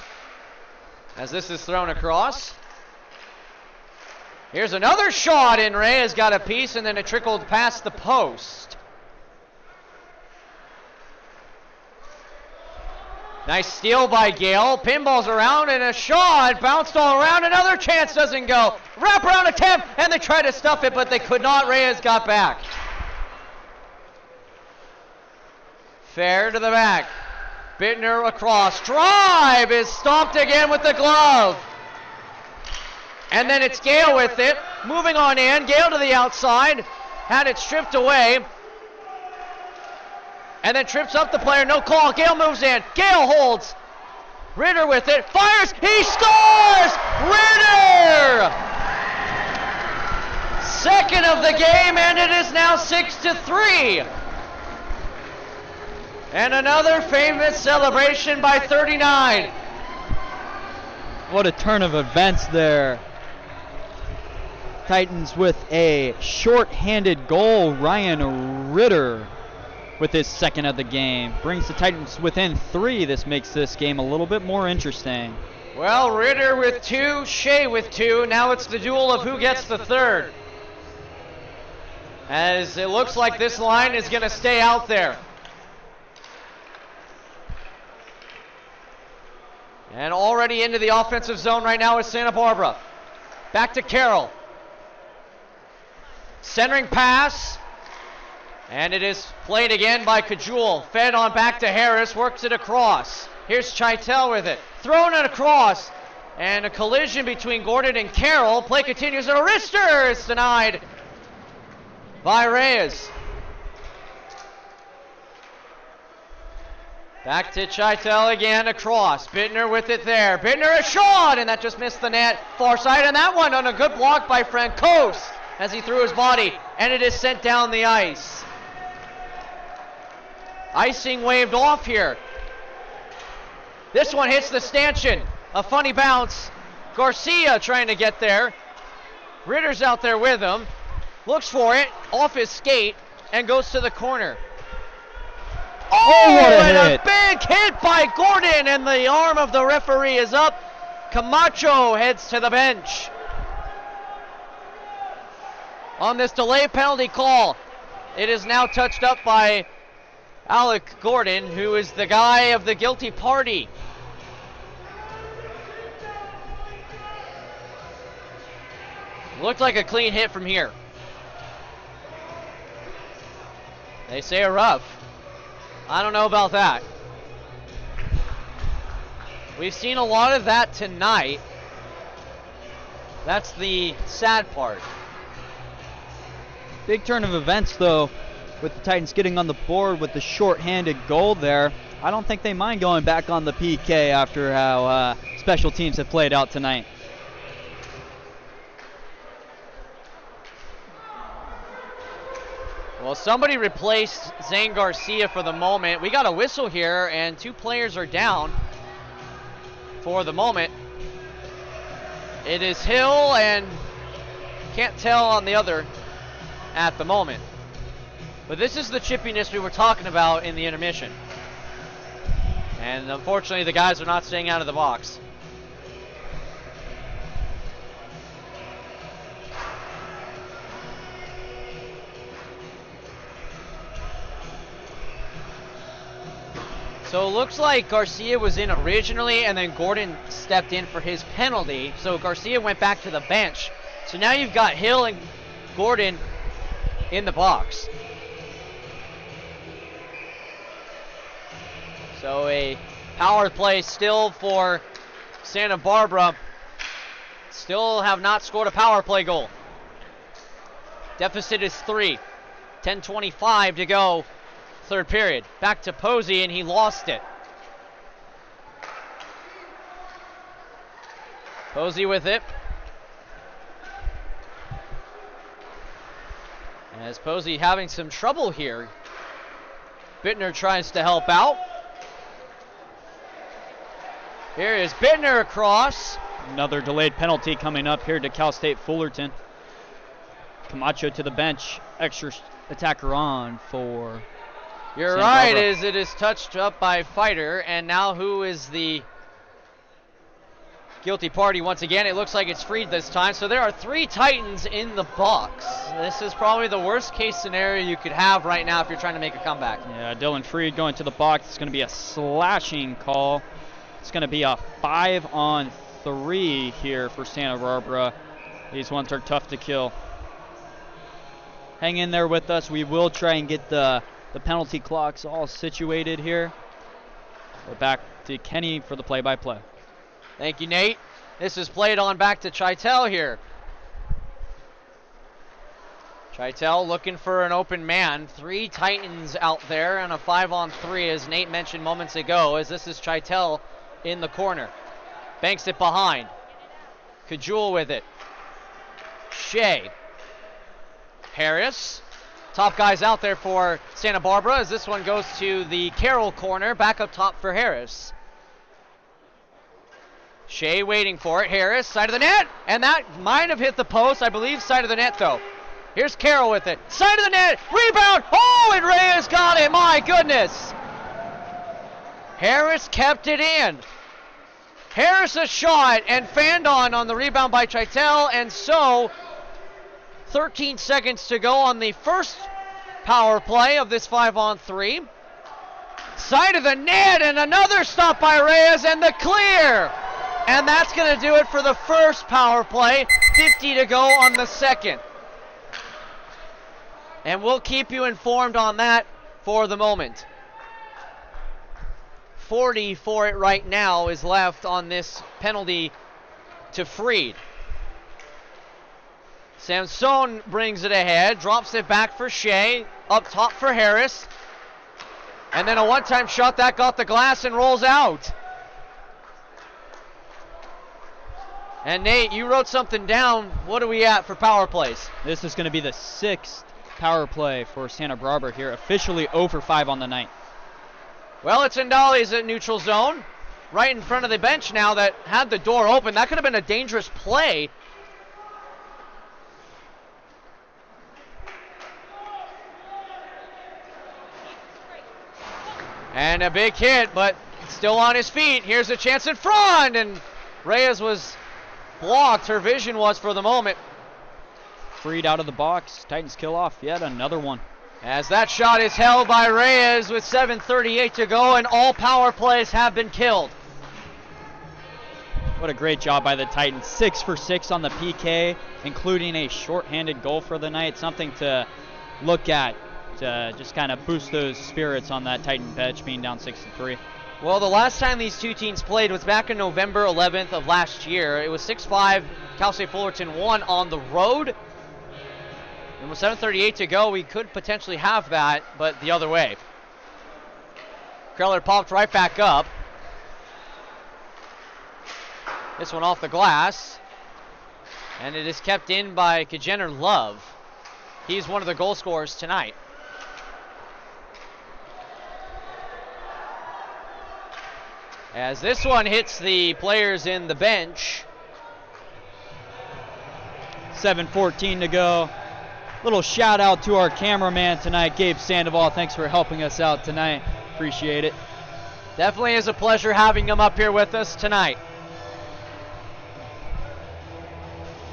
As this is thrown across. Here's another shot, and Reyes got a piece, and then it trickled past the post. Nice steal by Gale. Pinballs around, and a shot. Bounced all around. Another chance doesn't go. Wraparound attempt, and they tried to stuff it, but they could not. Reyes got back. Fair to the back. Bittner across. Drive is stopped again with the glove. And then it's Gale with it. Moving on in. Gale to the outside. Had it stripped away. And then trips up the player. No call. Gale moves in. Gale holds. Ritter with it. Fires. He scores! Ritter! Second of the game, and it is now 6-3. And another famous celebration by 39. What a turn of events there. Titans with a short-handed goal. Ryan Ritter with his second of the game. Brings the Titans within 3. This makes this game a little bit more interesting. Well, Ritter with 2, Shea with 2. Now it's the duel of who gets the third. As it looks like this line is going to stay out there. And already into the offensive zone right now is Santa Barbara. Back to Carroll. Centering pass. And it is played again by Cajul. Fed on back to Harris. Works it across. Here's Chaitel with it. Thrown it across. And a collision between Gordon and Carroll. Play continues. And a wrister is denied by Reyes. Back to Chaitel again, across. Bittner with it there. Bittner a shot, and that just missed the net. Far side, and that one on a good block by Francos as he threw his body, and it is sent down the ice. Icing waved off here. This one hits the stanchion. A funny bounce. Garcia trying to get there. Ritter's out there with him. Looks for it, off his skate, and goes to the corner. Oh, what a and hit. a big hit by Gordon, and the arm of the referee is up. Camacho heads to the bench. On this delay penalty call, it is now touched up by Alec Gordon, who is the guy of the guilty party. Looked like a clean hit from here. They say a rough. I don't know about that. We've seen a lot of that tonight. That's the sad part. Big turn of events, though, with the Titans getting on the board with the short-handed goal there. I don't think they mind going back on the PK after how special teams have played out tonight. Well, somebody replaced Zane Garcia for the moment. We got a whistle here, and 2 players are down for the moment. It is Hill, and can't tell on the other at the moment. But this is the chippiness we were talking about in the intermission. And unfortunately, the guys are not staying out of the box. So it looks like Garcia was in originally, and then Gordon stepped in for his penalty. So Garcia went back to the bench. So now you've got Hill and Gordon in the box. So a power play still for Santa Barbara. Still have not scored a power play goal. Deficit is 3. 10:25 to go. Third period. Back to Posey, and he lost it. Posey with it. As Posey having some trouble here. Bittner tries to help out. Here is Bittner across. Another delayed penalty coming up here to Cal State Fullerton. Camacho to the bench. Extra attacker on for You're Santa right, Barbara. as it is touched up by Fighter, and now who is the guilty party once again? It looks like it's Freed this time, so there are 3 Titans in the box. This is probably the worst case scenario you could have right now if you're trying to make a comeback. Yeah, Dylan Freed going to the box. It's going to be a slashing call. It's going to be a 5-on-3 here for Santa Barbara. These ones are tough to kill. Hang in there with us. We will try and get the penalty clocks all situated here. We're back to Kenny for the play-by-play. Thank you, Nate. This is played on back to Chitel here. Chitel looking for an open man. 3 Titans out there on a 5-on-3, as Nate mentioned moments ago, as this is Chitel in the corner. Banks it behind. Cajul with it. Shea. Harris. Top guys out there for Santa Barbara, as this one goes to the Carroll corner. Back up top for Harris. Shea waiting for it. Harris, side of the net. And that might have hit the post. I believe side of the net, though. Here's Carroll with it. Side of the net. Rebound. Oh, and Reyes got it. My goodness. Harris kept it in. Harris a shot and fanned on the rebound by Chitel. And so 13 seconds to go on the first power play of this 5-on-3. Side of the net, and another stop by Reyes, and the clear. And that's going to do it for the first power play. 50 to go on the second. And we'll keep you informed on that for the moment. 40 for it right now is left on this penalty to Freed. Samson brings it ahead, drops it back for Shea, up top for Harris. And then a one-time shot that got the glass and rolls out. And Nate, you wrote something down. What are we at for power plays? This is going to be the 6th power play for Santa Barbara here, officially 0 for 5 on the night. Well, it's Indali's at neutral zone, right in front of the bench now that had the door open. That could have been a dangerous play. And a big hit, but still on his feet. Here's a chance in front, and Reyes was blocked. Her vision was for the moment. Freed out of the box. Titans kill off yet another one. As that shot is held by Reyes with 7:38 to go, and all power plays have been killed. What a great job by the Titans. 6 for 6 on the PK, including a shorthanded goal for the night. Something to look at to just kind of boost those spirits on that Titan bench, being down 6-3. Well, the last time these two teams played was back in November 11th of last year. It was 6-5. Cal State Fullerton won on the road. And with 7:38 to go, we could potentially have that, but the other way. Kreller popped right back up. This one off the glass. And it is kept in by Kajener Love. He's one of the goal scorers tonight. As this one hits the players in the bench. 7:14 to go. Little shout out to our cameraman tonight, Gabe Sandoval. Thanks for helping us out tonight. Appreciate it. Definitely is a pleasure having him up here with us tonight.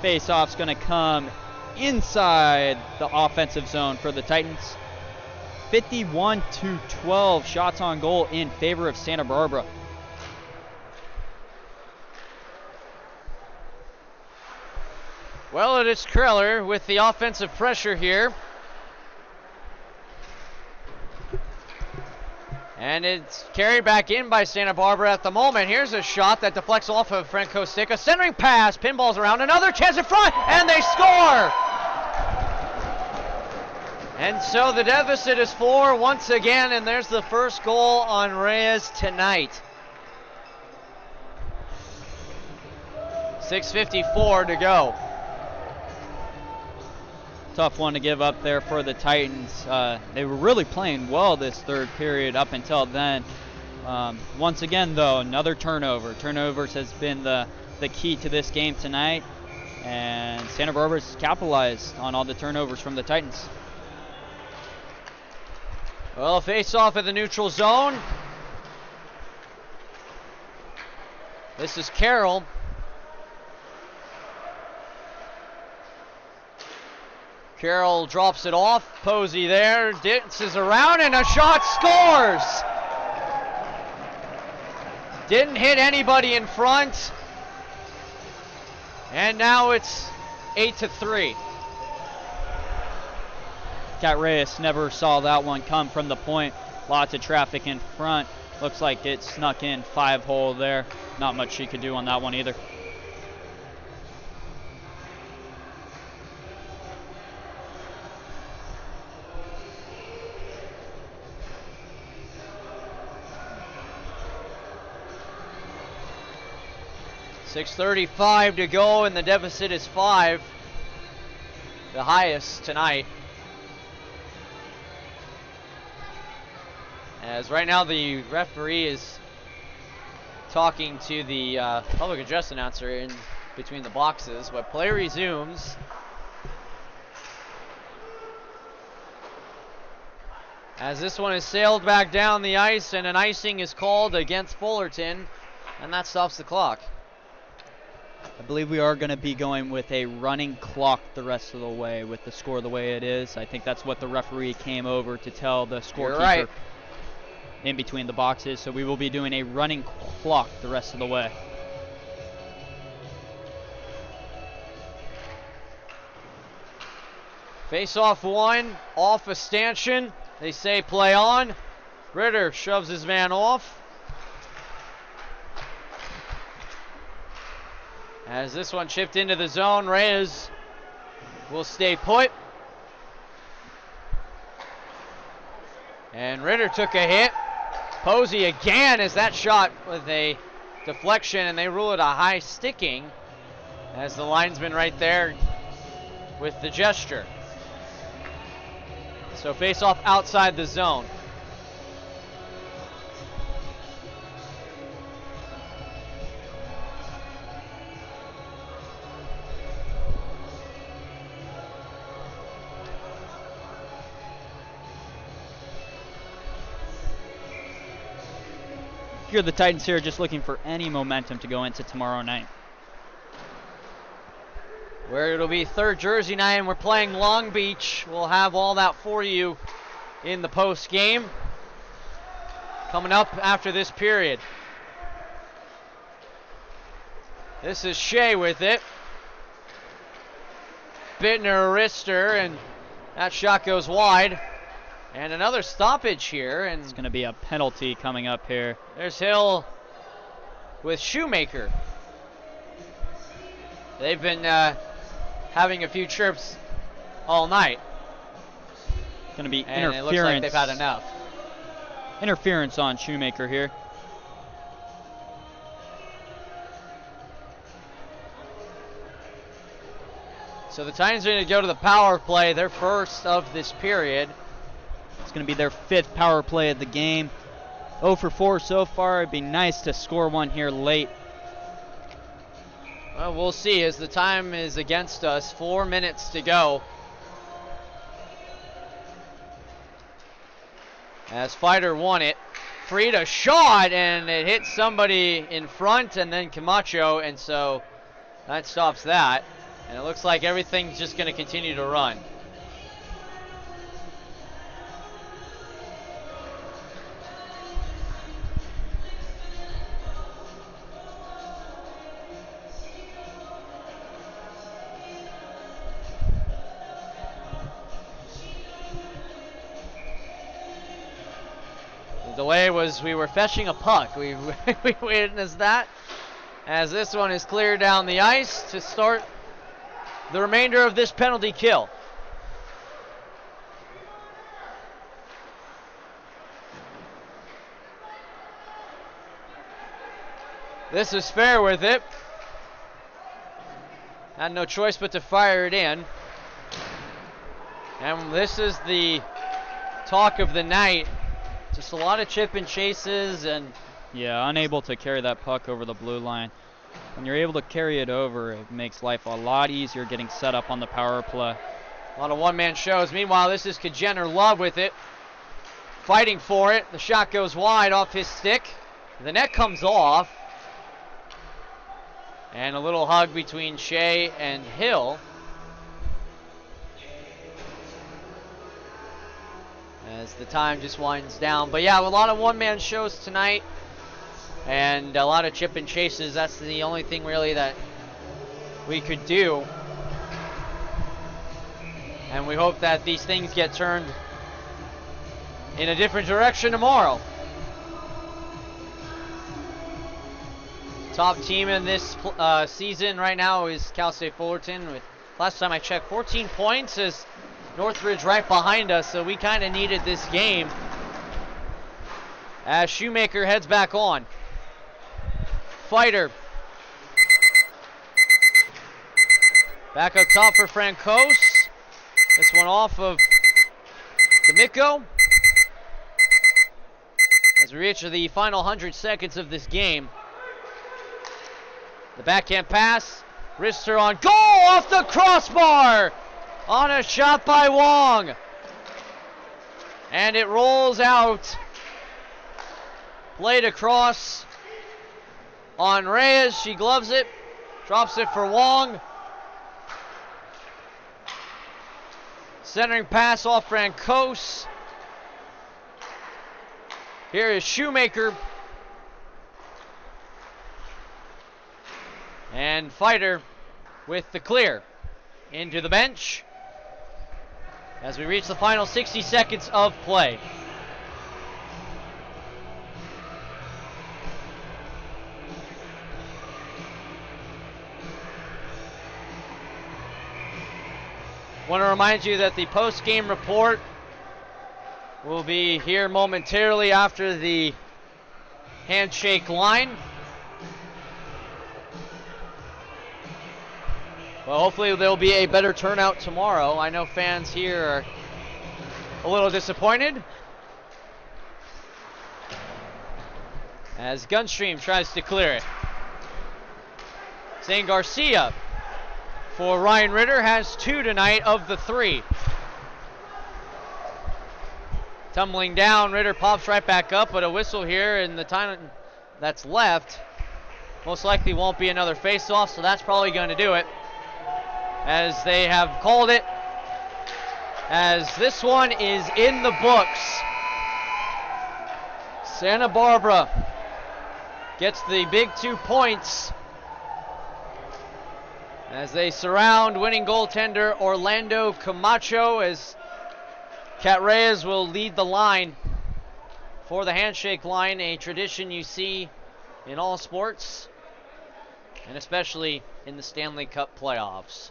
Face-off's going to come inside the offensive zone for the Titans. 51-12 shots on goal in favor of Santa Barbara. Well, it is Kreller with the offensive pressure here. And it's carried back in by Santa Barbara at the moment. Here's a shot that deflects off of Franco Stick. A centering pass, pinballs around, another chance in front, and they score! And so the deficit is 4 once again, and there's the first goal on Reyes tonight. 6:54 to go. Tough one to give up there for the Titans. They were really playing well this third period up until then. Once again, though, another turnover. Turnovers has been the key to this game tonight, and Santa Barbara's capitalized on all the turnovers from the Titans. Well, face off in the neutral zone. This is Carroll. Carroll drops it off. Posey there, dances around, and a shot scores! Didn't hit anybody in front. And now it's 8-3. Cat Reyes never saw that one come from the point. Lots of traffic in front. Looks like it snuck in 5-hole there. Not much she could do on that one either. .635 to go, and the deficit is 5. The highest tonight. As right now the referee is talking to the public address announcer in between the boxes, but play resumes. As this one is sailed back down the ice, and an icing is called against Fullerton, and that stops the clock. I believe we are going to be going with a running clock the rest of the way with the score the way it is. I think that's what the referee came over to tell the scorekeeper right in between the boxes. So we will be doing a running clock the rest of the way. Face off one, off a stanchion. They say play on. Ritter shoves his man off. As this one chipped into the zone, Reyes will stay put. And Ritter took a hit. Posey again as that shot with a deflection, and they rule it a high sticking as the linesman right there with the gesture. So face off outside the zone. Here the Titans here just looking for any momentum to go into tomorrow night. Where it'll be third jersey night and we're playing Long Beach. We'll have all that for you in the post game coming up after this period. This is Shea with it. Bittner, wrister, and that shot goes wide. And another stoppage here. And it's going to be a penalty coming up here. There's Hill with Shoemaker. They've been having a few chirps all night. Going to be and interference. It looks like they've had enough. Interference on Shoemaker here. So the Titans are going to go to the power play, their first of this period. It's going to be their 5th power play of the game. 0 for 4 so far. It'd be nice to score one here late. Well, we'll see as the time is against us. 4 minutes to go. As Fighter won it. Freed a shot and it hit somebody in front and then Camacho, and so that stops that. And it looks like everything's just going to continue to run. The delay was we were fetching a puck. We witnessed that as this one is cleared down the ice to start the remainder of this penalty kill. This is fair with it. Had no choice but to fire it in. And this is the talk of the night. Just a lot of chip and chases and... Yeah, unable to carry that puck over the blue line. When you're able to carry it over, it makes life a lot easier getting set up on the power play. A lot of one-man shows. Meanwhile, this is Kajener Love with it. Fighting for it. The shot goes wide off his stick. The net comes off. And a little hug between Shea and Hill. As the time just winds down. But yeah, a lot of one-man shows tonight. And a lot of chip and chases. That's the only thing really that we could do. And we hope that these things get turned in a different direction tomorrow. Top team in this season right now is Cal State Fullerton. With, last time I checked, 14 points is Northridge right behind us. So we kind of needed this game. As Shoemaker heads back on. Fighter. Back up top for Francos. This one off of D'Amico. As we reach the final 100 seconds of this game. The backhand pass. Wrister on goal off the crossbar. On a shot by Wong. And it rolls out. Played across on Reyes. She gloves it. Drops it for Wong. Centering pass off Francos. Here is Shoemaker. And Fighter with the clear into the bench as we reach the final 60 seconds of play. Want to remind you that the post-game report will be here momentarily after the handshake line. Well, hopefully there'll be a better turnout tomorrow. I know fans here are a little disappointed as Gunstream tries to clear it. Zane Garcia for Ryan Ritter has 2 tonight of the 3. Tumbling down, Ritter pops right back up, but a whistle here, and the that's left. Most likely won't be another face-off, so that's probably going to do it. As they have called it, as this one is in the books. Santa Barbara gets the big 2 points as they surround winning goaltender Orlando Camacho, as Cat Reyes will lead the line for the handshake line, a tradition you see in all sports, and especially in the Stanley Cup playoffs.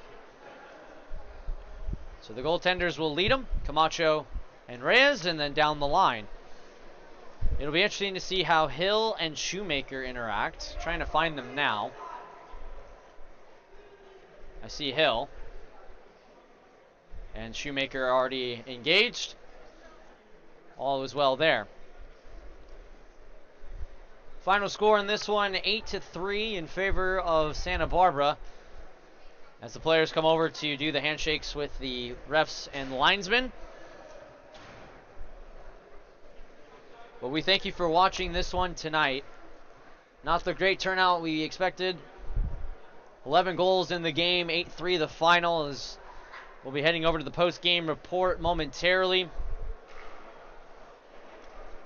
So the goaltenders will lead them, Camacho and Reyes, and then down the line. It'll be interesting to see how Hill and Shoemaker interact. Trying to find them now. I see Hill and Shoemaker already engaged. All is well there. Final score in this one, 8-3 in favor of Santa Barbara, as the players come over to do the handshakes with the refs and linesmen. But we thank you for watching this one tonight. Not the great turnout we expected. 11 goals in the game, 8-3 the final, as we'll be heading over to the post-game report momentarily,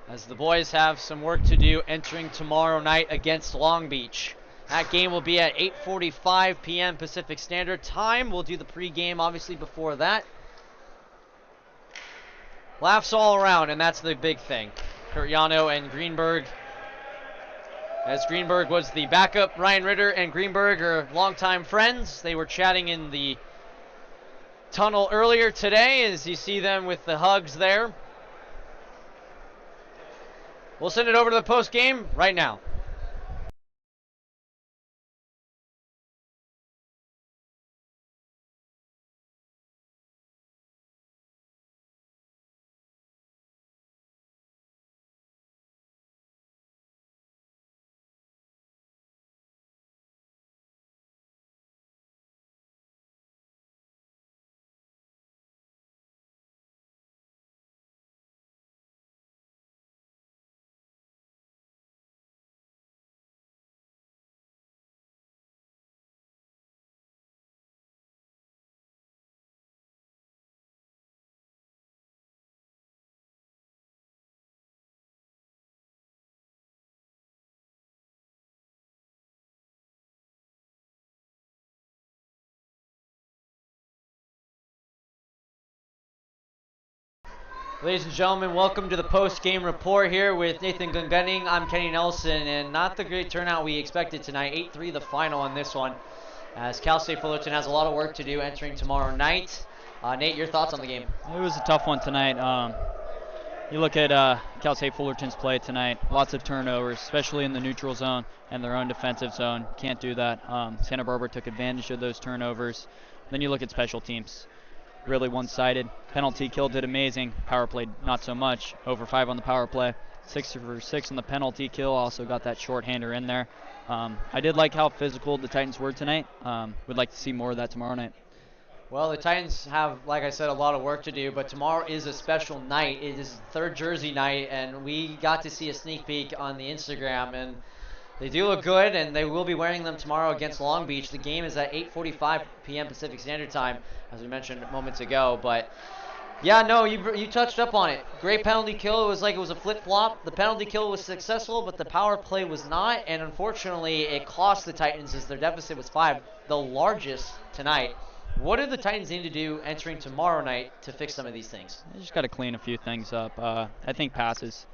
as the boys have some work to do entering tomorrow night against Long Beach. That game will be at 8:45 p.m. Pacific Standard Time. We'll do the pregame obviously before that. Laughs all around, and that's the big thing. Kurt Yano and Greenberg, as Greenberg was the backup. Ryan Ritter and Greenberg are longtime friends. They were chatting in the tunnel earlier today, as you see them with the hugs there. We'll send it over to the post game right now. Ladies and gentlemen, welcome to the post-game report here with Nathan Gungunning. I'm Kenny Nelson, and not the great turnout we expected tonight. 8-3 the final on this one, as Cal State Fullerton has a lot of work to do entering tomorrow night. Nate, your thoughts on the game? It was a tough one tonight. You look at Cal State Fullerton's play tonight, lots of turnovers, especially in the neutral zone and their own defensive zone. Can't do that. Santa Barbara took advantage of those turnovers. Then you look at special teams. Really one-sided. Penalty kill did amazing. Power play not so much. Over 5 on the power play. 6 for 6 on the penalty kill. Also got that shorthander in there. I did like how physical the Titans were tonight. Would like to see more of that tomorrow night. Well, the Titans have, like I said, a lot of work to do, but tomorrow is a special night. It is third jersey night, and we got to see a sneak peek on the Instagram, and they do look good, and they will be wearing them tomorrow against Long Beach. The game is at 8:45 p.m. Pacific Standard Time, as we mentioned moments ago. But yeah, no, you touched up on it. Great penalty kill. It was like it was a flip-flop. The penalty kill was successful, but the power play was not, and unfortunately, it cost the Titans as their deficit was 5, the largest tonight. What do the Titans need to do entering tomorrow night to fix some of these things? They just got to clean a few things up. I think passes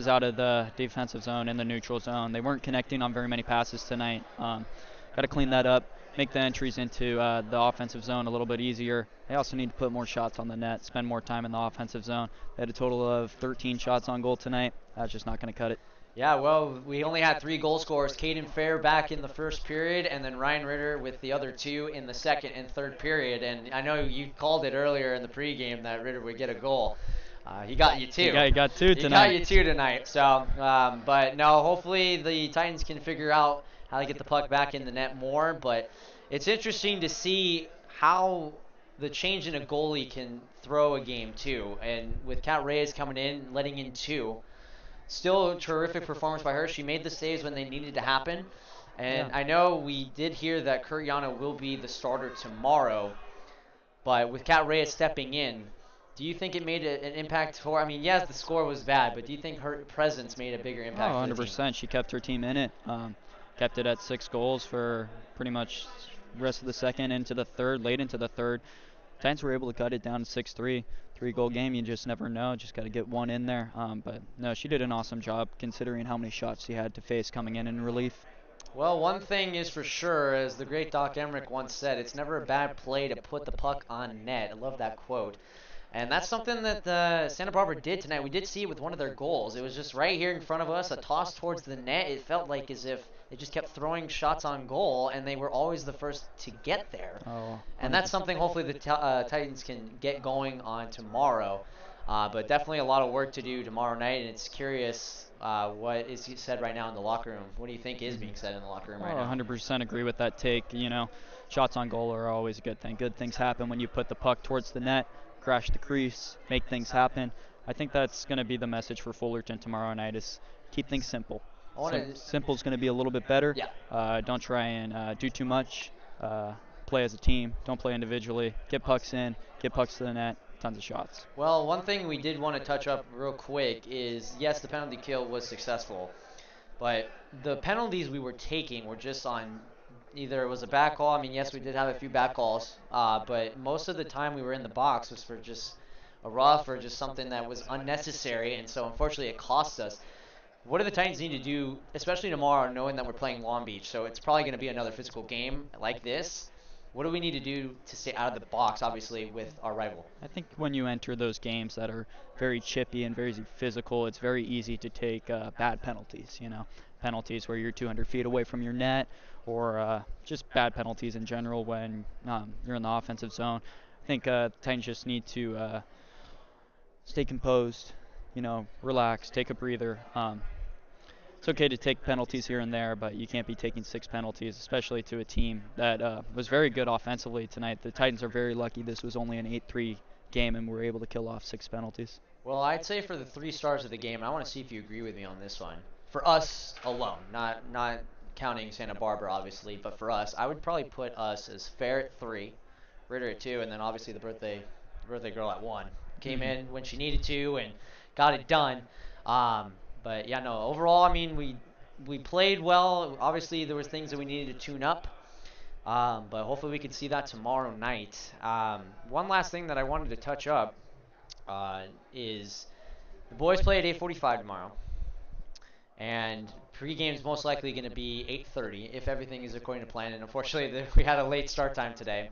out of the defensive zone and the neutral zone. They weren't connecting on very many passes tonight. Got to clean that up, make the entries into the offensive zone a little bit easier. They also need to put more shots on the net, spend more time in the offensive zone. They had a total of 13 shots on goal tonight. That's just not going to cut it. Yeah, well, we only had 3 goal scorers. Caden Fair back in the first period, and then Ryan Ritter with the other 2 in the second and third period. And I know you called it earlier in the pregame that Ritter would get a goal. He got you 2. He got 2 tonight. He got you 2 tonight. So, but no, hopefully the Titans can figure out how to get the puck back in the net more. But it's interesting to see how the change in a goalie can throw a game too. And with Cat Reyes coming in, letting in 2. still a terrific performance by her. She made the saves when they needed to happen. Yeah. And I know we did hear that Kuryana will be the starter tomorrow, but with Kat Reyes stepping in, do you think it made an impact for? I mean, yes, the score was bad, but do you think her presence made a bigger Oh, impact for the team? 100%. She kept her team in it. Kept it at 6 goals for pretty much rest of the second into the third, late into the third. Titans were able to cut it down to 6-3. 3 goal game, you just never know. Just got to get one in there. But no, she did an awesome job considering how many shots she had to face coming in relief. Well, one thing is for sure, as the great Doc Emmerich once said, it's never a bad play to put the puck on net. I love that quote. And that's something that Santa Barbara did tonight. We did see it with one of their goals. It was just right here in front of us, a toss towards the net. It felt like as if they just kept throwing shots on goal, and they were always the first to get there. Oh, And that's something hopefully the Titans can get going on tomorrow. But definitely a lot of work to do tomorrow night, and it's curious what is said right now in the locker room. What do you think is being said in the locker room right Oh, now? 100% agree with that take. Shots on goal are always a good thing. Good things happen when you put the puck towards the net, crash the crease, make things happen. I think that's going to be the message for Fullerton tomorrow night is keep things simple. I want to, Simple is going to be a little bit better. yeah. Don't try and do too much. Play as a team. Don't play individually. Get pucks in. Get pucks to the net. Tons of shots. Well, one thing we did want to touch up real quick is yes, the penalty kill was successful, but the penalties we were taking were just on either it was a back call. I mean, yes, we did have a few back calls, but most of the time we were in the box was for just a rough or just something that was unnecessary, and so unfortunately it cost us. What do the Titans need to do, especially tomorrow, knowing that we're playing Long Beach? So it's probably going to be another physical game like this. What do we need to do to stay out of the box, obviously, with our rival? I think when you enter those games that are very chippy and very physical, it's very easy to take bad penalties. Penalties where you're 200 feet away from your net, or just bad penalties in general when you're in the offensive zone. I think Titans just need to stay composed, relax, take a breather. It's okay to take penalties here and there, but you can't be taking 6 penalties, especially to a team that was very good offensively tonight. The Titans are very lucky this was only an 8-3 game and we're able to kill off 6 penalties. Well, I'd say for the 3 stars of the game, and I want to see if you agree with me on this one. For us alone, not counting Santa Barbara, obviously, but for us, I would probably put us as fair at 3, Ritter at 2, and then obviously the birthday girl at 1. Came in when she needed to and got it done. But yeah, no. Overall, I mean, we played well. Obviously, there was things that we needed to tune up. But hopefully, we can see that tomorrow night. One last thing that I wanted to touch up is the boys play at 8:45 tomorrow, and pregame is most likely going to be 8:30 if everything is according to plan. And unfortunately, we had a late start time today.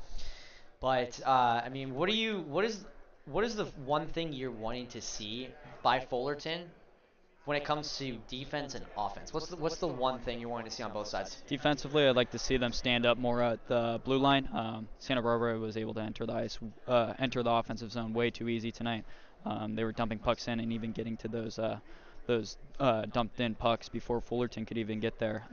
But I mean, what is the one thing you're wanting to see by Fullerton when it comes to defense and offense? What's the one thing you're wanting to see on both sides? Defensively, I'd like to see them stand up more at the blue line. Santa Barbara was able to enter enter the offensive zone way too easy tonight. They were dumping pucks in and even getting to those dumped in pucks before Fullerton could even get there.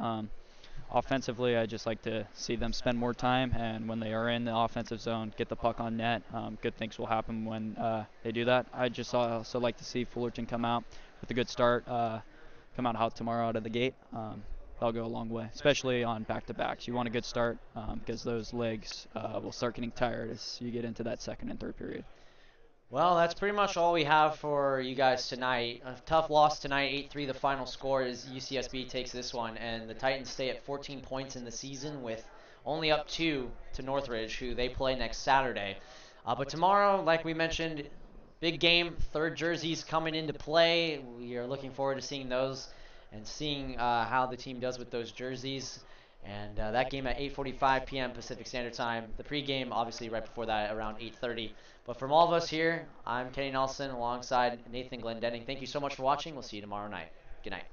Offensively, I just like to see them spend more time, and when they are in the offensive zone, get the puck on net. Good things will happen when they do that. I just also like to see Fullerton come out with a good start, come out hot tomorrow out of the gate. That'll go a long way, especially on back-to-backs. You want a good start because those legs will start getting tired as you get into that second and third period. Well, that's pretty much all we have for you guys tonight. A tough loss tonight, 8-3 the final score as UCSB takes this one, and the Titans stay at 14 points in the season with only up 2 to Northridge, who they play next Saturday. But tomorrow, like we mentioned, big game, third jerseys coming into play. We are looking forward to seeing those and seeing how the team does with those jerseys. And that game at 8:45 p.m. Pacific Standard Time. The pregame, obviously, right before that, around 8:30. But from all of us here, I'm Kenny Nelson alongside Nathan Glendenning. Thank you so much for watching. We'll see you tomorrow night. Good night.